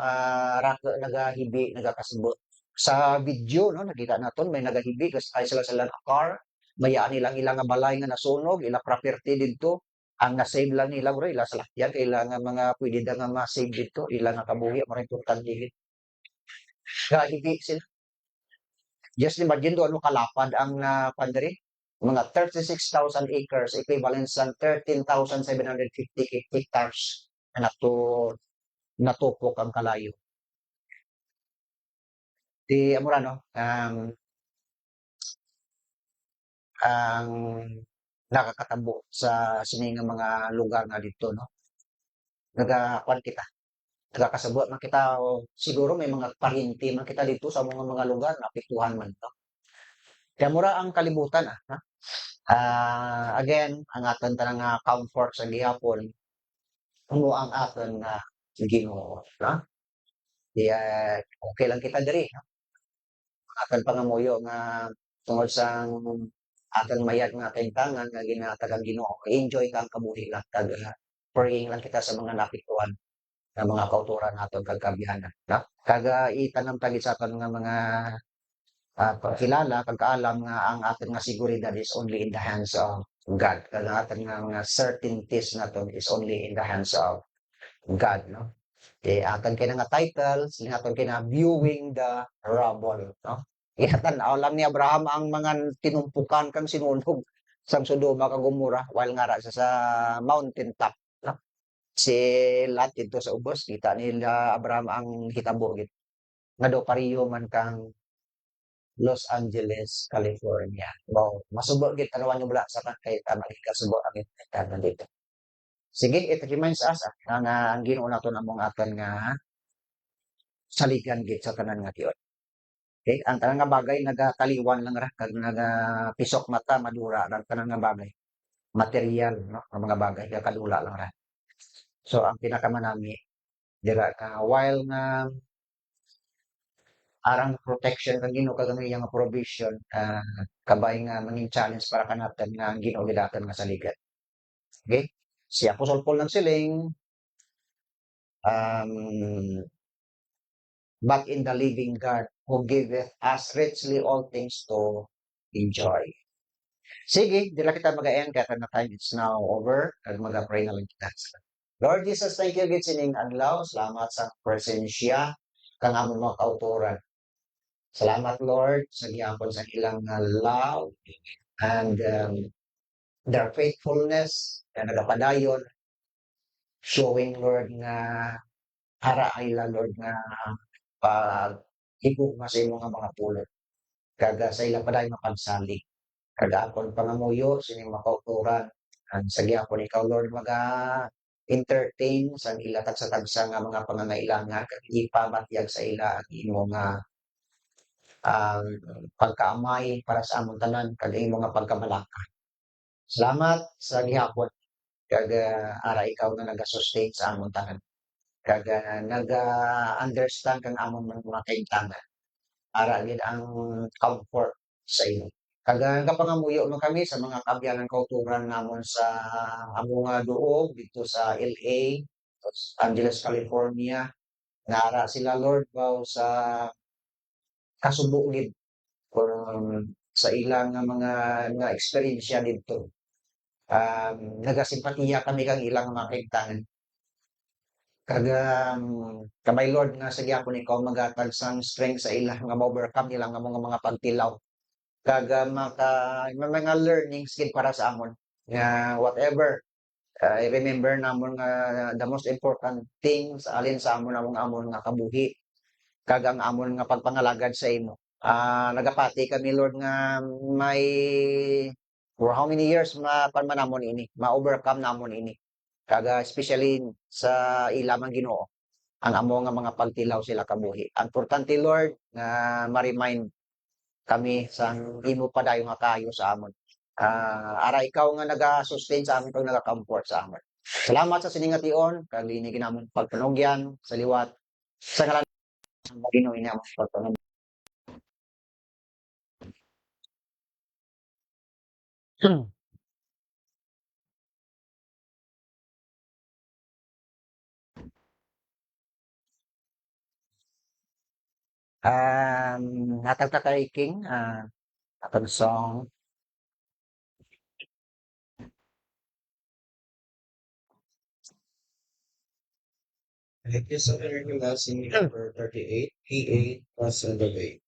nagahibi nagakasubo. Sa video no nakita naton may nagahibi kasi ay sila car maya nilang ilang nga balay nga nasunog ila property didto ang na-save lang nila bro ila sa lakyan kailangan mga pwede da nga ma-save dito ila nga kabuhi mo importante dito. Gahibi sila. Just imagine do ano kalapad ang pandiri mga 36,000 acres equivalent sa 13,750 hectares na natupok ang kalayo. Di amura no ang nakakatabo sa sining mga lugar nga dito no. Nagakuan kita. Nagakasabot man kita o siguro may mga parinti man kita dito sa mga lugar napiktuhan man to. Kaya mura ang kalibutan ha. Again, ang aton tanang comfort sa gihapon ano ang aton na Ginoo, no? Kaya okay lang kita diri, no? Aton pangamuyo nga tungod sa aton mayad nga kaintangan nga ginhatag ang Ginoo. Enjoy kang kabuhi lang tag praying lang kita sa mga napiktuhan. nga mga kauturan naton kag kabiyanan, no? Kaga itanam tagi sa aton nga mga pagkilala, pagkaalam nga ang aton nga seguridad is only in the hands of God. Kag ang aton nga mga certainties naton is only in the hands of God, no? Aton kay nga title, sila aton kay na viewing the rubble, no? Tan-aw lang ni Abraham ang mga tinumpukan kang sinunog sang Sodoma kag Gomora while nga ra siya sa mountain top, no? Si Lot dito sa ubos, kita nila Abraham ang hitabo gid. Nga daw pareho man kang Los Angeles, California. Wow, masubo gid tanawan nyo bala sa kay tama gid kasubo ang internet nandito. Sige, it reminds us nga ang Ginoo naton among aton nga saligan gid sa tanan nga tiyon. Okay, ang tanan nga bagay nagakaliwan lang ra kag nagapisok mata madura ang tanan nga bagay. Material, no, ang mga bagay kaya kadula lang ra. So ang pinakamanami dira ka while nga arang protection kang Ginoo kag ang iyang provision kabay nga mangin challenge para kanaton nga ang Ginoo gid aton nga saligan. Okay? Si Apostol Paul nagsiling um, but in the living God who giveth us richly all things to enjoy. Sige, dila kita mag-ayan kaya na time is now over kag mag-pray na lang kita. Lord Jesus, thank you gid sining adlaw. Salamat sa presensya kang among mga kauturan. Salamat Lord sa gihapon sa ilang love and their faithfulness na nagapadayon showing Lord nga hara ila Lord nga pag higugma nga sa imong nga mga pulot kaga sa ila paday mapagsalig kaga akon pangamuyo sining makauturan ang sa gyapon ikaw Lord entertain sa ila tagsa-tagsa nga mga pangangailangan kag ipamatyag sa ila ang imo nga ang pagkaamay para sa among tanan kag imo nga pagkamalaka. Salamat sa gihapon kag ara ikaw nga naga-sustain sa among tanan kag naga-understand kang among mga kaimtangan. Ara gid ang comfort sa imo. Kag nagapangamuyo man kami sa mga kaabyanan kauturan namon sa among duog dito sa LA, Los Angeles, California. Nga sila Lord bao sa kasubo gid sa ilang nga mga nga eksperyensya didto. Nagasimpatiya kami kang ilang mga kaimtangan. Kag kamay Lord nga sa gyapon ikaw magatag sang strength sa ila nga ma-overcome nila nga mga pagtilaw. Kag mga learnings gid para sa amon nga whatever I remember namon nga the most important things alin sa amon nga kabuhi kag ang amon nga pagpangalagad sa imo. Nagapati kami Lord nga may for how many years man namon ini, ma-overcome namon ini. Kag especially sa ila man Ginoo ang amo nga mga pagtilaw sila kabuhi. Ang importante Lord nga ma-remind kami sa imo padayon nga kaayo sa amon. Ara ikaw nga naga-sustain sa amin kag naga-comfort sa amon. Salamat sa siningation kag ini ginamon pagpanugyan sa liwat sa ngalan ng Ginoo ini among pagpanugyan. Hatag ta kay King atong song. Thank you so very much. Number 38, P8 plus and the way.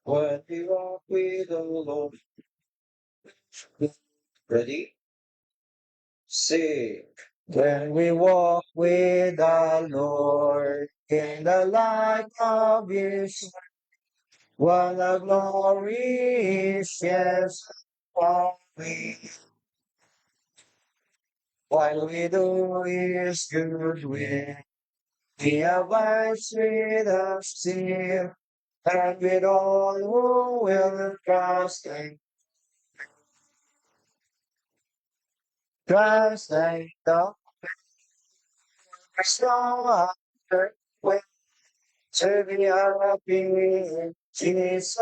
When we walk with the Lord. Ready? Say. When we walk with the Lord in the light of His what a glory is, yes, what while we do His good will, He abides with us still, and with all who will trust Him. translate the song way to be happy in Jesus,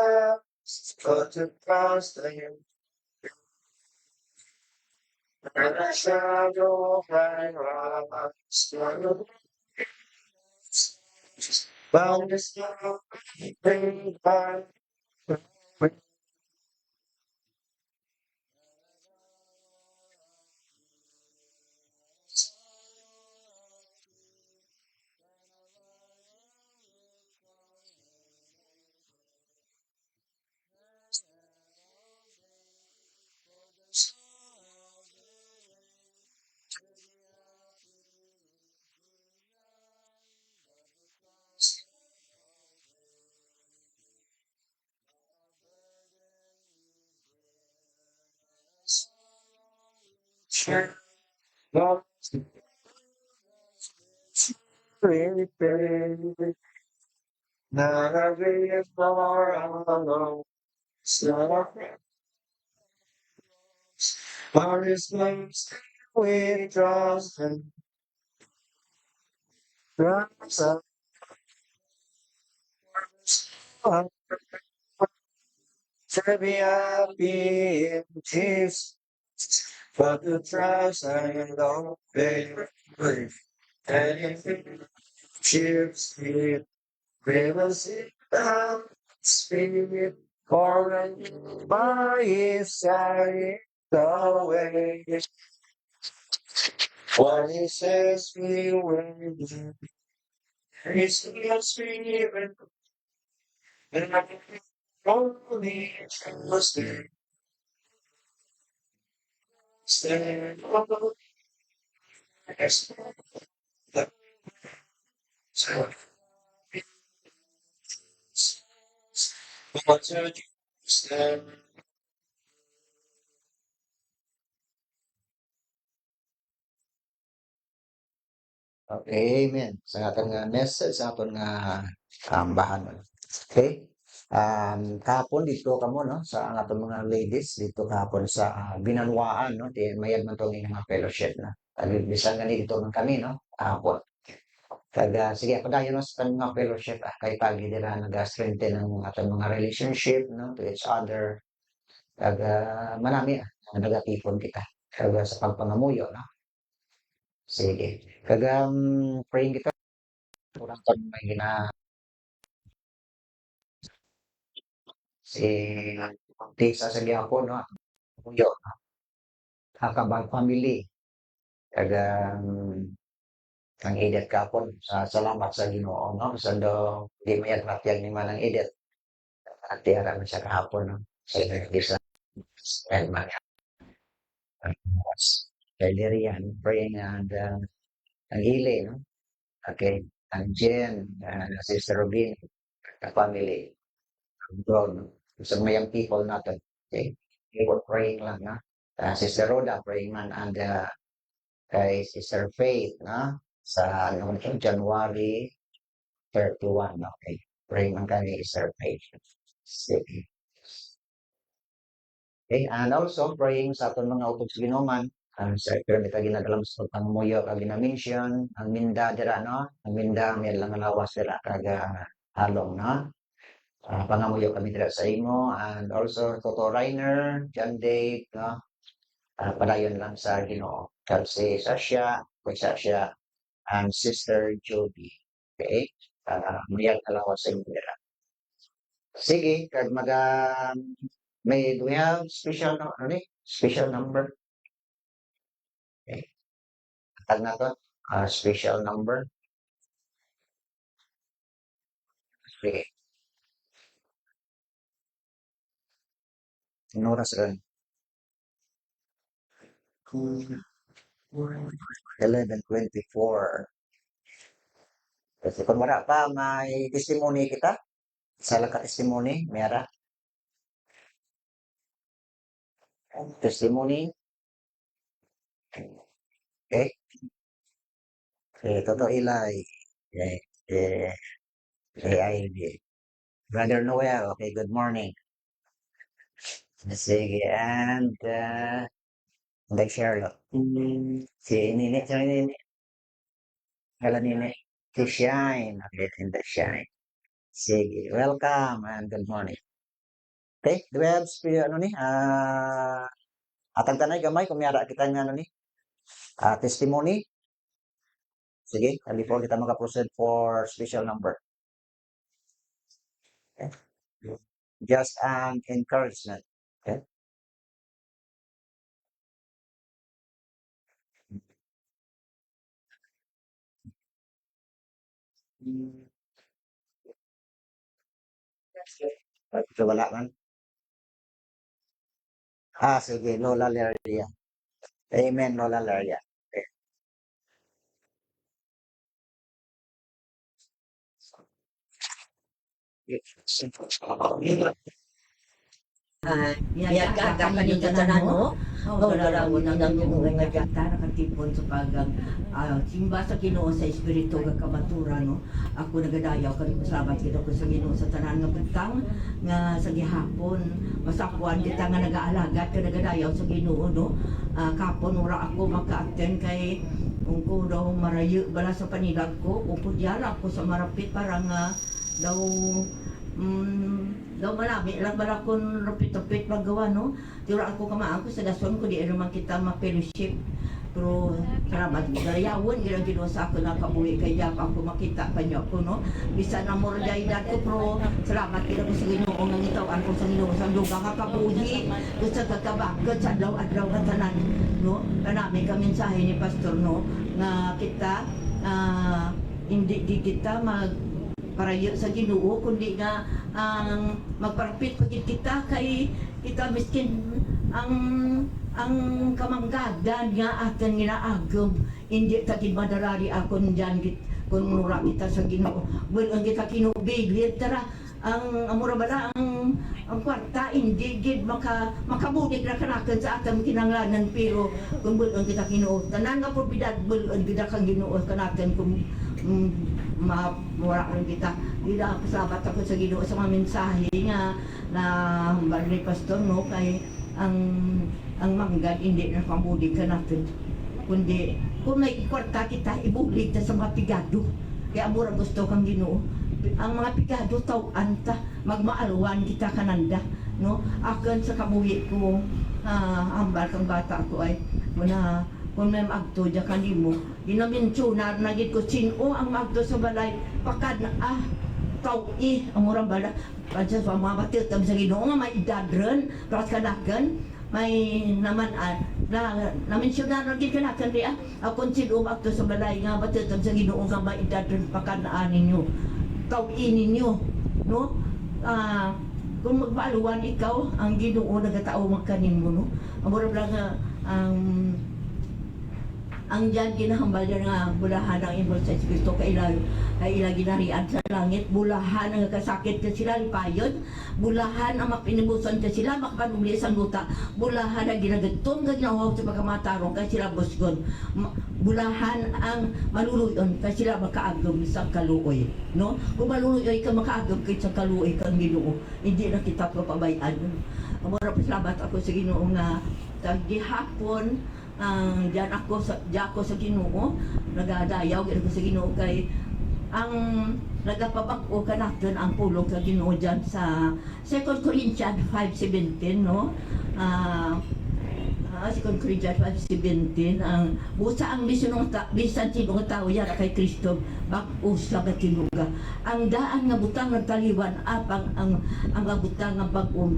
but to translate the shadow of my life. But it's not bring back sure. Not really baby. Not a bit far alone. So far is most we trust and trust us to be happy in Jesus. But the trust and love faith anything chips me. We will sit down, spirit, for by his side, the way. What he says we will do. He's the spirit, and only trust him. Stand on the so what do you stand? Okay, amen. Sa atong nga message, sa atong nga bahanon. Okay? Kahapon dito kamo no sa ang atong mga ladies dito kahapon sa Binanwaan no di mayad man tong inyong mga fellowship na. Bisan nga dito man kami no kahapon. Kaya sige padayon no sa tanong mga fellowship kay pagi dira naga-strengthen ang atong mga relationship no to each other. Kaya manami nagatipon kita. Kaya sa pagpangamuyo no. Sige. Kaya praying kita kurang pag may si Tisa sa gyapon no. Muyo kakabang family. Kaya ang edit kapon sa salamat sa Ginoo no sa do di mayat ratyag ni manang edit at tiara man siya kahapon no sa Tisa and man kay Lirian praying and ang Ile no okay ang Jen Sister Robin the family God sa mayang people natin okay we were praying lang na Sister Rhoda praying man and kay Sister Faith na sa ano January 31 okay praying man kay Sister Faith sige. Okay, and also praying sa aton mga utog sa Ginooman sa pero kita ginagalam sa pagpangamuyo kag gina-mention ang minda dira no ang minda may lang lawas dira kag halong no. Pangamuyo kami dira sa imo and also Toto Reiner, John Dave no. Padayon lang sa Ginoo kag si Sasha, kay Sasha and Sister Jody. Okay? Mayag alawas sa imo dira. Sige, kag may do we have special no, ano ni? Special number? Okay. Tag na to. Special number. Sige. Anong oras ron? 11:24. Kasi kung wala pa, may testimony kita. Sala ka testimony, mera. Testimony. Okay. Toto Ilay. Okay. Eh, AI. Brother Noel. Okay, good morning. Sige, and Hindi, share lang. Si Nini. Hello, Nini. Si Shine. Okay, hindi, Shine. Sige, welcome and good morning. Okay, do we have, ano ni, atag tanay gamay, kung yara kita nga, ano ni, testimony. Sige, before kita maka-proceed for special number. Okay. Just an encouragement. Okay. So, wala man. Sige, Lola Leria. Amen, Lola Leria. Okay. Yagada kanyo tanan no? Garawo na ng mga nagata nakatipon sa pagang simba sa Ginoo sa espiritu nga kabatura no. Ako nagadayaw kani salamat kita ko sa Ginoo sa tanan nga butang nga sa gihapon masakuan kita nga nagaalaga ka nagadayaw sa Ginoo no. Kapon ora ako maka-attend kay kung ko daw marayo bala sa panilag ko upudyara ako sa marapit para nga daw daw marami lang bala kon rapit-rapit magawa no. Tira ako kamaan ko sa dason ko di naman kita ma-fellowship. Pero salamat gayawon gyud Ginoo sa ako na kabuhi kay Jap ako makita pa niyo ako no. Bisan na mo dayad ko pero salamat kita ko sa Ginoo nga gitawan ko sa Ginoo sa duga ka kabuhi sa kakabagot sa adlaw nga tanan no. Kanami ka mensahe ni pastor no nga kita hindi di kita para sa Ginoo kundi nga ang magparapit pagit kita kay kita miskin ang kamanggadan nga aton ginaagom hindi ta gid madarari akon diyan kun mura kita sa Ginoo ang kita kinubig tara ang amura bala ang kwarta hindi gid makabulig ra kanaken sa atong kinanglanan pero kung bulon kita Ginoo tanan nga propiedad bulon kita kang Ginoo kanaken kung mawala rin kita. Dila pasalamat ako sa Ginoo sa mga mensahe nga na hambal ni pastor no kay ang manggad hindi na pambuli ka natin. Kundi kung may kwarta kita ibulig ta sa mga pigado. Kaya mura gusto kang Ginoo. Ang mga pigado tawan ta magmaalwan kita kananda no. Akan sa kabuhi ko hambal kang bata ko ay muna kung may magto dya kanimo ginamensunar na gid ko sino ang magto sa balay pakad na tawi ang murang bala padya sa mga batitam sa Ginoo nga may idadren ras kanaken may naman na mensunar na gid kanaken di akon sino magto sa balay nga batitam sa Ginoo nga may idadren pakad na ninyo tawi ninyo no. Kung magbaluan ikaw ang Ginoo nagatao magkanimo no. Amura lang ang diyan ginahambal diyan nga bulahan ang imol sa Espiritu kay ila ginarian sa langit bulahan ang kasakit ka sila lipayod bulahan ang mapinibuson ka sila makapanubli sa luta bulahan ang ginagatong ka ginawaw sa pagkamatarong kay sila busgon bulahan ang maluluyon kay sila makaagom sa kaluoy no. Kung maluluyoy ka makaagom kay sa kaluoy kang Ginoo hindi na kita papabayaan. Amora pasalamat ako sa Ginoo nga gihapon diyan ako sa Ginoo nagadayaw gyud ako sa Ginoo kay ang nagapabag-o kanaton ang pulong sa Ginoo diyan sa 2 Corinthians 5:17 no. 2 Corinthians 5:17 ang busa ang bisan sino nga tawo yara kay Kristo bag-o sa katinuga ang daan nga butang nagtaliwan apang ang butang nga bag-o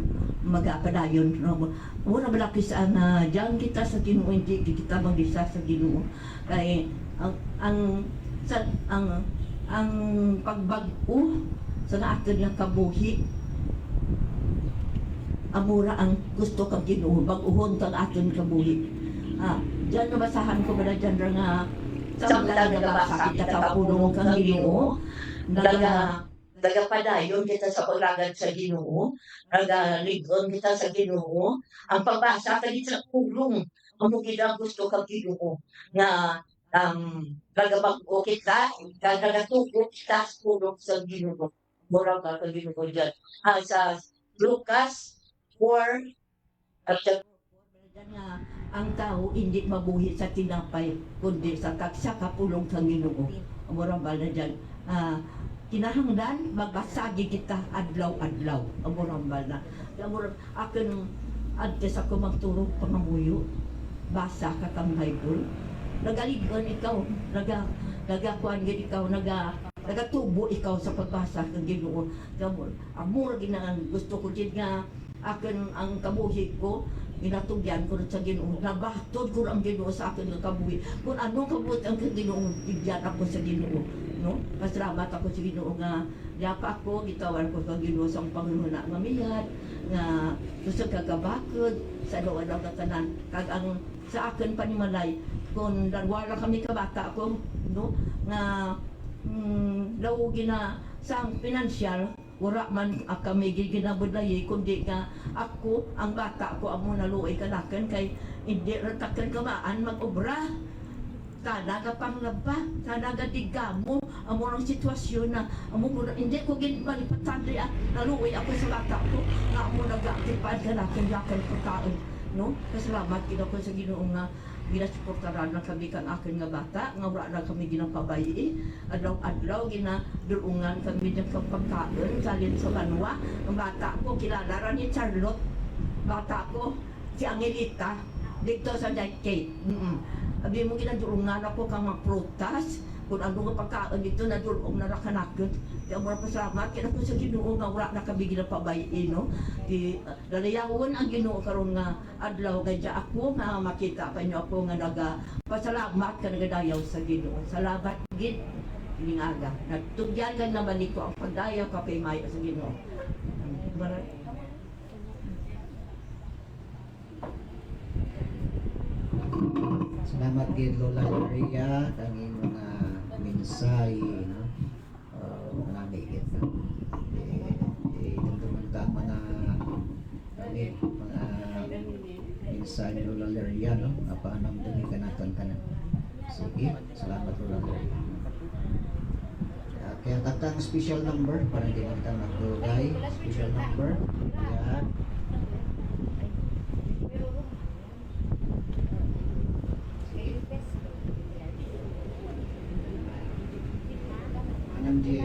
magapadayon no. Mura malaki sa diyan kita sa Ginoo hindi kita magdisa sa Ginoo kay ang pagbag-o sa aton nga kabuhi amura ang gusto kang Ginoo bag-uhon kang aton kabuhi. Diyan nabasahan ko ba diyan nga sa mga nagabasa kita kapulong kang Ginoo nagapadayon kita sa paglagad sa Ginoo, nagaligon kita sa Ginoo, ang pagbasa kay sa pulong, ang kita gusto kang Ginoo nga nagabag-o kita, nagatuko kita sa pulong sa Ginoo. Mura ka kang Ginoo diyan. Sa Lucas 4 at ang tao hindi mabuhi sa tinapay kundi sa taksa kapulong sa Ginoo. Amura ba na dyan? Kinahanglan magbasagi kita adlaw-adlaw. Amura ba na? Amura akin adtes ako magturo pangamuyo. Basa ka kang Bible. Nagaligon ikaw, nagakuan gid ikaw, nagatubo ikaw sa pagbasa ng Ginoo. Amura ginang gusto ko gid nga akin ang kabuhi ko ginatugyan ko sa Ginoo. Nabahtod ko ang Ginoo sa akin ng kabuhi. Kung anong kabuhi ang Ginoo, bigyan ako sa Ginoo. No? Pasalamat ako sa Ginoo nga yapa ako, gitawan ko sa Ginoo sa Panginoon na mamiyat, nga gusto kagabakod sa doon ng katanan. Kag ang sa akin panimalay, kung wala kami kabata ko, no? Nga daw gina sa pinansyal, wala man kami ginabudlay kundi nga ako ang bata ko amo naluoy kanaken kay hindi ratakan kamaan mag-obra sana ga panglaba sana ga digamo amo ang sitwasyon na amo ko hindi ko ginbalipatan naluoy ako sa bata ko nga amo nag-actipan kanaken yakan ko taon no pasalamat gid ako sa Ginoo nga ginasuportaran na kami kan akin nga bata nga wala na kami ginapabayi adlaw-adlaw ginadulungan kami ng pagkaon salin sa banwa ang bata ko kilala ra ni Charlotte bata ko si Angelita dito sa Dike abi mo ginadulungan ako kang mga prutas kung ano nga pagkaon dito nadulong na rakanakot kaya mo pasalamat kaya ko sa Ginoo nga wala na kami ginapabayi no di dalayawon ang Ginoo karon nga adlaw kay ako nga makita pa niyo ako nga pasalamat ka nagadayaw sa Ginoo salamat gid ining aga nagtugyan kan naman ko ang pagdayaw ka kay Mayo sa Ginoo Salamat gid Lola Maria kang imong mensahe no. Marami gid no. Dumduman ta mga kami mga mensahe ni Lola Maria no. Apaanam dumi kanaton kana. Sige, salamat Lola Maria. Kaya takang special number para hindi man ta magdugay. Special number. Yan. Anong di?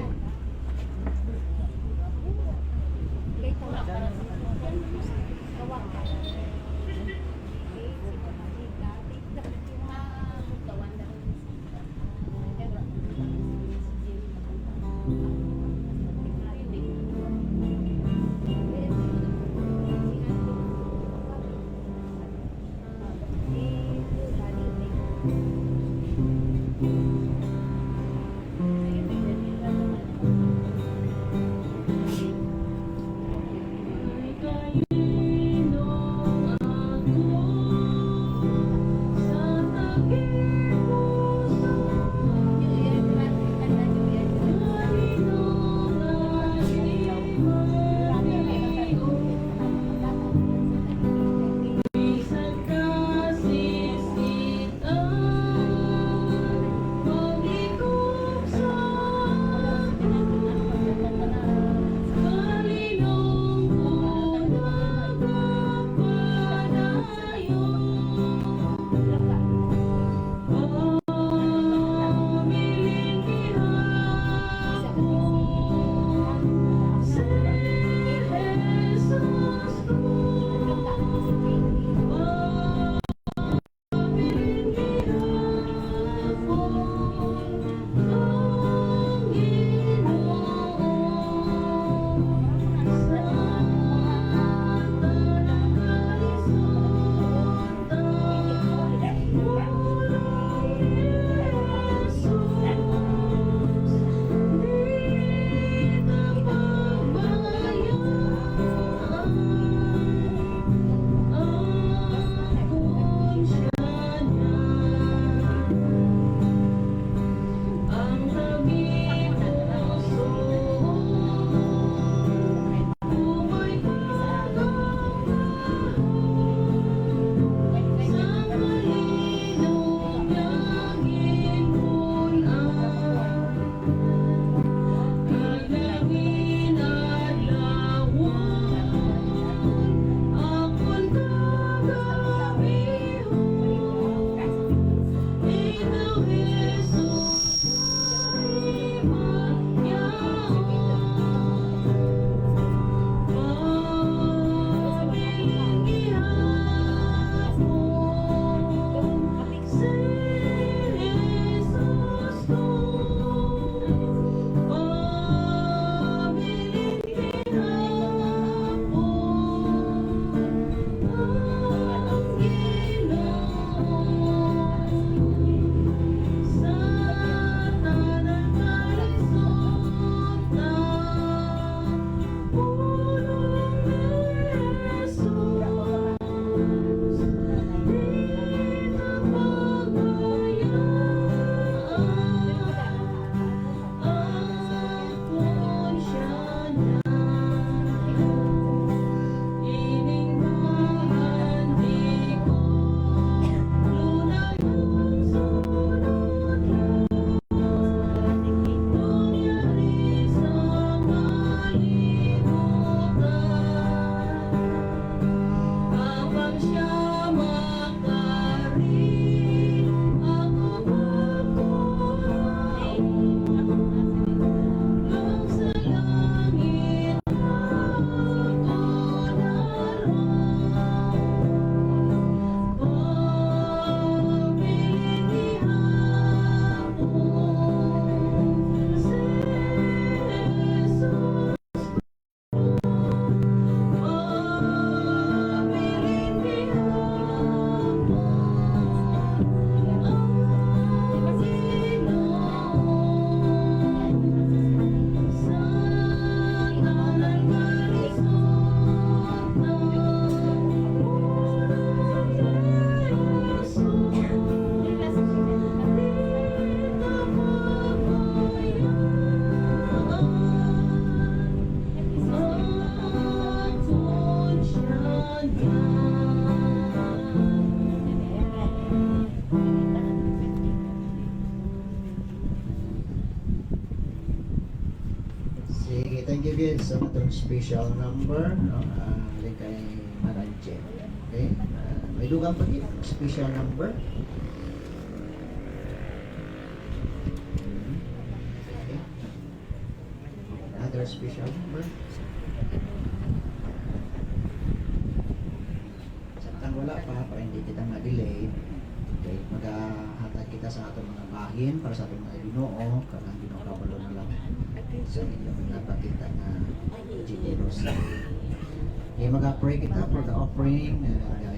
thank you guys sa atong special number, no? Kay Maranje. Okay? May dugang pa din, special number. Okay. Another special number. Samtang wala pa, para hindi kita ma-delay, okay, maghahatag kita sa atong mga bahin para sa atong mga Ginoo, kanang Ginoo kabalo na lang sa inyong napakita na generous. Okay, mag-pray kita for the offering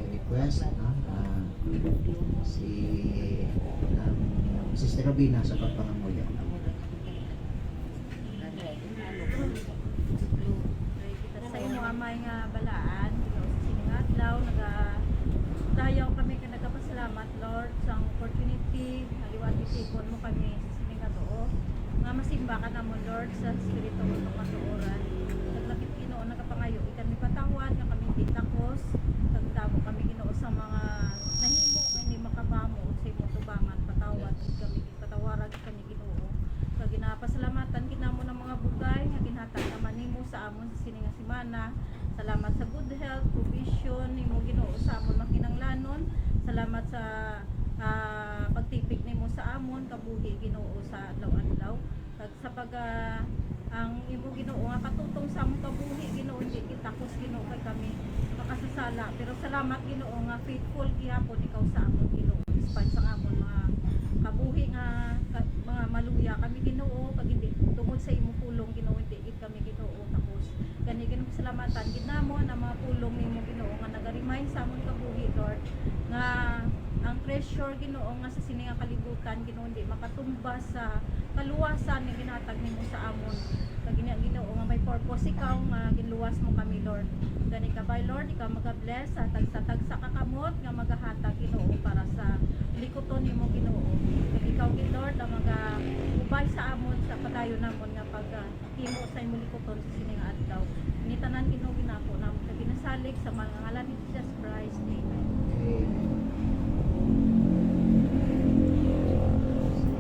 request si Sister Robina sa pagpangamuyo. Sa imo amay nga balaan, sa siningadlaw, dayaw kami ka nagapasalamat Lord sa opportunity, haliwat itipon mo kami sa siningadoo. Nga masimba ka na mo Lord sa spirito ng katuoran. Naglakit Ginoo nagapangayo kami patawad nga kami titakos, tagdamo kami Ginoo sa mga nahimo nga hindi makabamo sa imo tubangan patawad kami patawaran kami Ginoo. Kag ginapasalamatan kinamo ng mga bugay nga ginhatag naman nimo sa amon sa sininga semana. Salamat sa good health, provision nimo Ginoo sa amon makinanglanon. Salamat sa pagtipik nimo sa amon kabuhi Ginoo sa adlaw-adlaw. Kag sa pag ang imo Ginoo nga katutong sa amon kabuhi Ginoo hindi kita kus Ginoo kay kami makasasala. Pero salamat Ginoo nga faithful gihapon ikaw sa amon Ginoo. Despite sa amon mga kabuhi nga mga maluya kami Ginoo kag hindi tungod sa imo pulong Ginoo hindi gid kami Ginoo tapos gani Ginoo salamatan gid namon ang mga pulong nimo Ginoo nga naga-remind sa amon kabuhi Lord nga ang treasure Ginoo nga sa sininga kalibutan Ginoo hindi makatumbas sa kaluwasan nga ginhatag nimo sa amon kag Ginoo nga may purpose ikaw nga ginluwas mo kami Lord gani ka by Lord ikaw maga-bless sa tagsa kakamot nga magahatag Ginoo para sa likoton nimo Ginoo kag ikaw gid Lord ang ubay sa amon sa padayon namon nga paghimo sa imong likoton sa sininga adlaw ni tanan Ginoo ginako namon kag ginasalig sa mga ngalan ni Jesus Christ amen.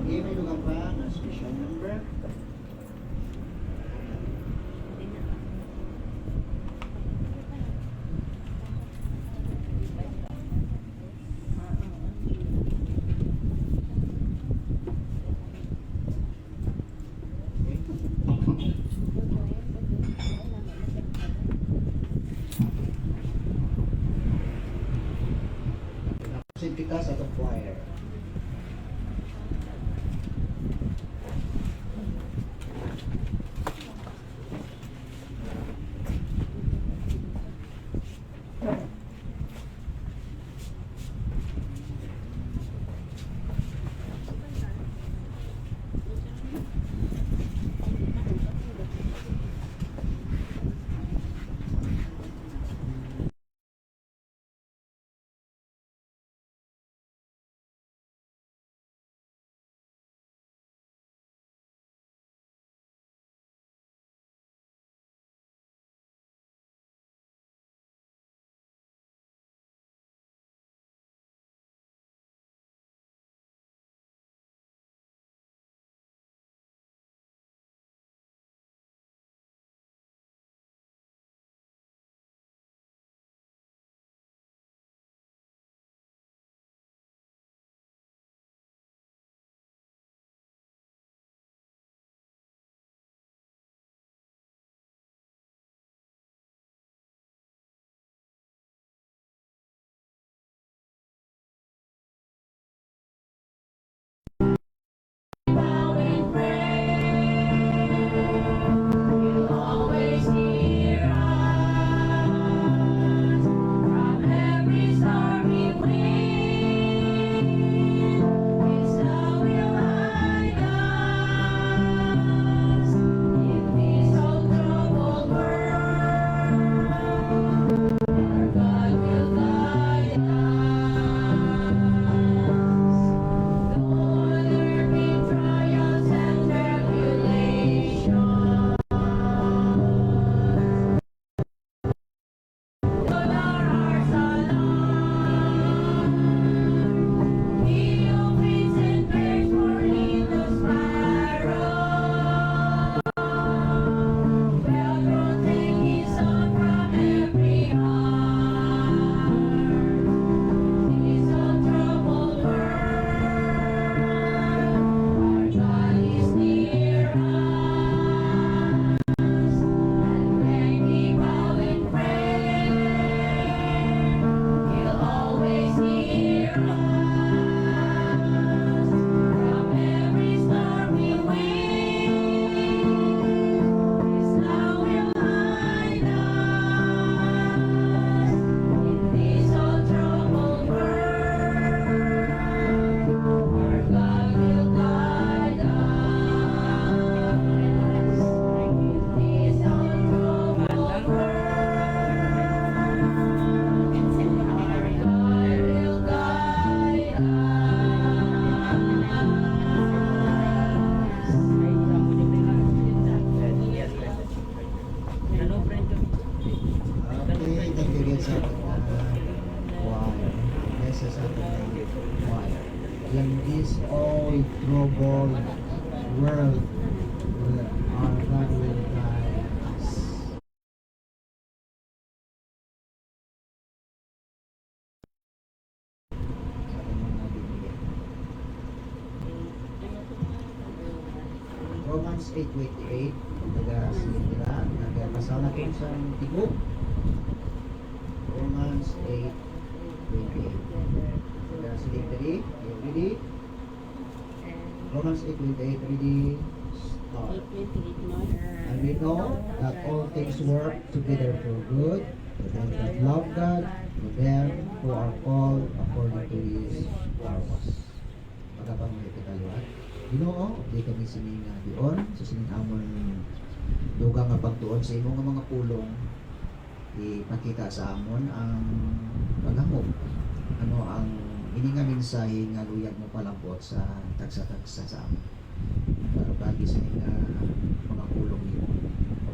Okay, may dugang pa na special number. Napusin kita sa itong choir. this all troubled world our God will guide us. Romans 8:28, sila nagkasama natin sa tigok. Romans 8:28. Sila tadi, ready? Romans 8:28, ready? Start. And we know that all things work together for good to them that love God, to them who are called according to His purpose. Pagkapamulit kita liwat. Ginoo, di kami sininga dion sa siningamon dugang nga pagtuon sa imong mga pulong ipakita sa amon ang paghangop. Ano ang ini nga mensahe nga luyag mo palabot sa tagsa-tagsa sa amon. Para bagi sa mga pulong niyo.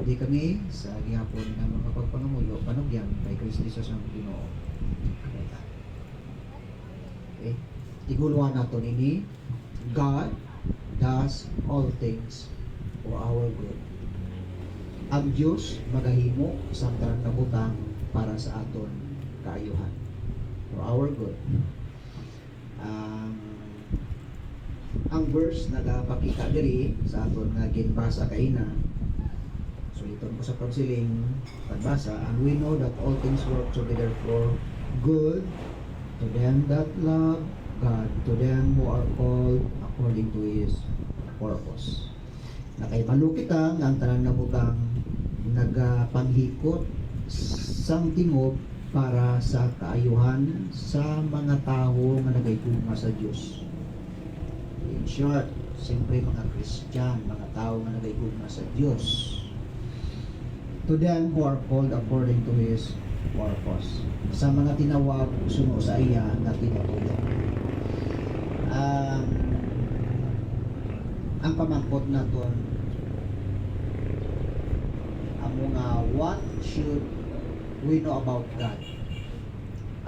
Di kami sa gihapon nga mga pagpangamuyo panugyan kay Kristo Jesus ang Ginoo. Okay. Iguluhan nato nini God does all things for our good. Ang Diyos magahimo sa tarang kabutang para sa aton kaayuhan. For our good. Ang verse nagapakita diri sa aton nga ginbasa kaina. So ito ko sa pagsiling pagbasa, and we know that all things work together for good to them that love God, to them who are called according to His purpose. Nakaibalo kita nga ang tanan na butang nagapanghikot sang tingog para sa kaayuhan sa mga tao nga nagaytuma sa Dios. In short, siyempre mga Christian, mga tao nga nagaytuma sa Dios. To them who are called according to His purpose. Sa mga tinawag suno sa iya na tinutulong. Ang pamangkot naton ang mga what should we know about God?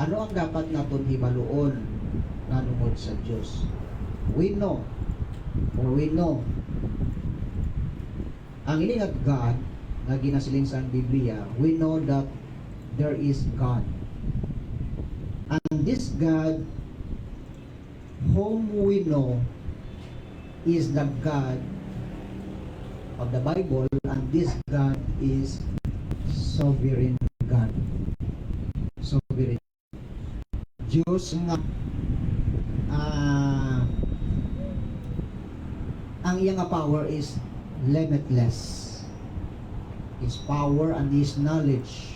Ano ang dapat naton hibaluon nanungod sa Dios? We know ang ini nga God nga ginasiling sa Biblia, we know that there is God, and this God whom we know is the God of the Bible, and this God is sovereign God. Sovereign. Diyos nga ang iyang power is limitless. His power and His knowledge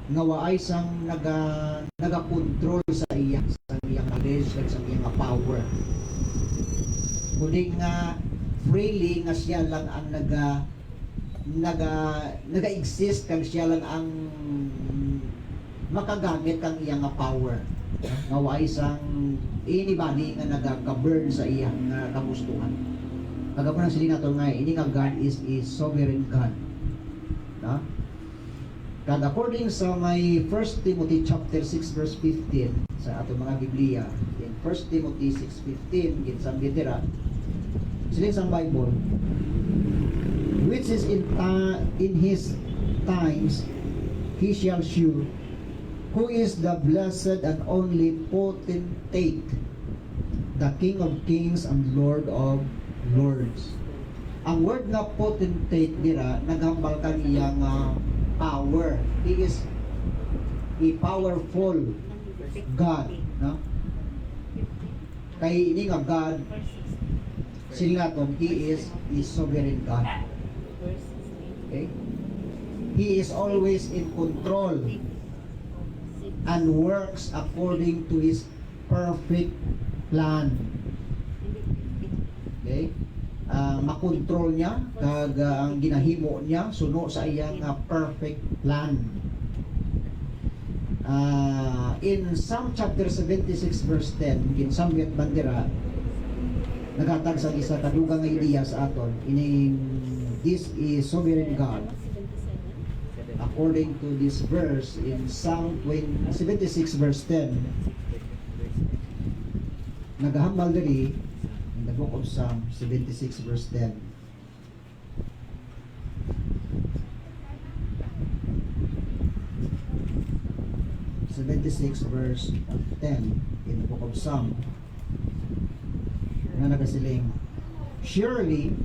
nga waay sang naga-control sa iyang knowledge at sa iyang power. Kundi nga freely nga siya lang ang naga-exist kang siya lang ang makagamit kang iyang power. Nga waay sang anybody nga naga-govern sa iyang kagustuhan. Kagapon ang siling nato nga ini nga God is sovereign God. No? Kag according sa may 1 Timothy chapter 6 verse 15 sa ato mga Biblia, in 1 Timothy 6:15 ginsambit dira siling sa Bible, which is in his times he shall shew who is the blessed and only potentate, the King of kings and Lord of lords. Ang word nga potentate dira naghambal kan iyang power. He is a powerful God, no? Kay ini nga God silingaton, He is sovereign God. Okay? He is always in control and works according to His perfect plan. Okay? Makontrol niya kag ang ginahimo niya suno sa iyang perfect plan. In Psalm chapter 76 verse 10, ginsambit bandera naghatag sa isa kadugang nga ideya sa aton ini this is sovereign God. According to this verse in Psalm 76 verse 10, naghambal diri the book of Psalm 76 verse 10. Verse 10 in the book of Psalm. Nga nagasiling, surely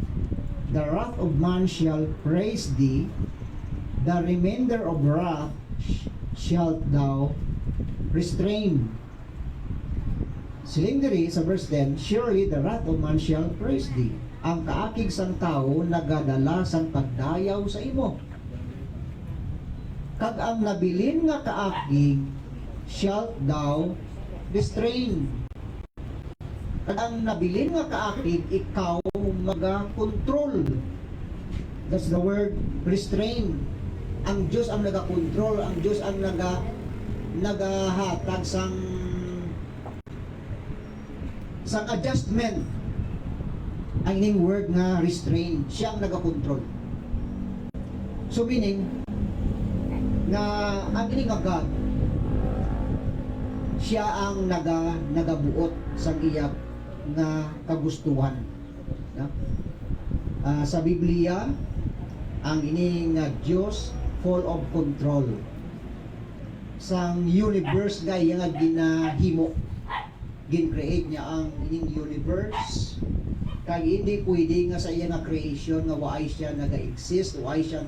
the wrath of man shall praise thee, the remainder of wrath shalt thou restrain. Siling diri sa verse 10, surely the wrath of man shall praise thee. Ang kaakig sang tao nagadala sang pagdayaw sa imo. Kag ang nabilin nga kaakig shalt thou restrain. Kag ang nabilin nga kaakig, ikaw maga-control. That's the word restrain. Ang Diyos ang naga-control, ang Diyos ang nagahatag sang adjustment. Ang ining word nga restrain, siya ang naga-control. So meaning na ang ining nga God, siya ang nagabuot sa iyak na kagustuhan. No? Sa Biblia, ang ining Diyos full of control. Sang universe nga iya nga ginahimo. Gin-create niya ang ining universe. Kaya hindi pwede nga sa iya nga creation nga waay siya naga-exist, waay siya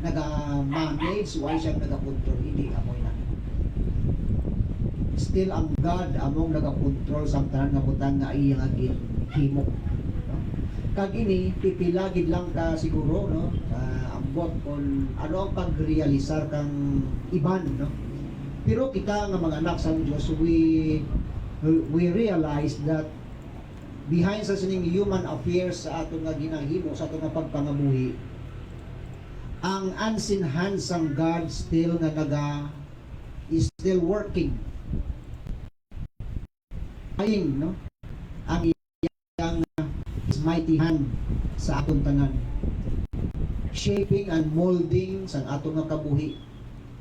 naga-manage, waay siya naga-control. Hindi amoy na. Still ang God among naga-control sa tanan nga butang nga iya nga ginhimo. No? Kag ini pipilagid lang ka siguro no ambot kon ano ang pagrealisar kang iban no. Pero kita nga mga anak sa Dios we realize that behind sa sining human affairs sa ato nga ginahimo sa ato nga pagpangabuhi, ang unseen hands ng God still nga is still working. Aying no ang iyang his mighty hand sa atong tanan, shaping and molding sang atong nga kabuhi,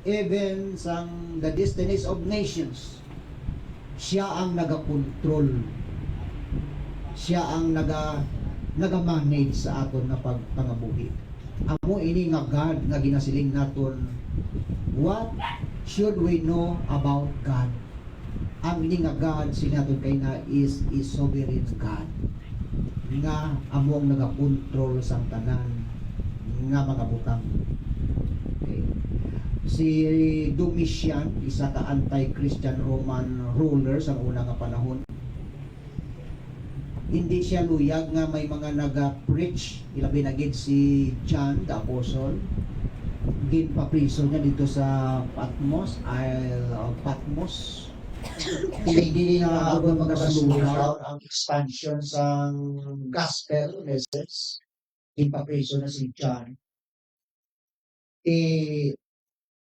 even sang the destinies of nations. Siya ang naga-control, siya ang naga-manage sa aton nga pagpangabuhi. Amo ini nga God nga ginasiling naton, what should we know about God? Ang ini nga God sinaton kay na is sovereign God nga among naga-control sa tanan nga mga butang. Okay. Si Domitian, isa ka anti-Christian Roman ruler sa una nga panahon, hindi siya luyag nga may mga naga-preach, ilabi na gid si John the Apostle, ginpapriso niya dito sa Patmos, Isle of Patmos. Hindi na abot magasaluhaw ang expansion sa gospel message. Ginpapriso na si John.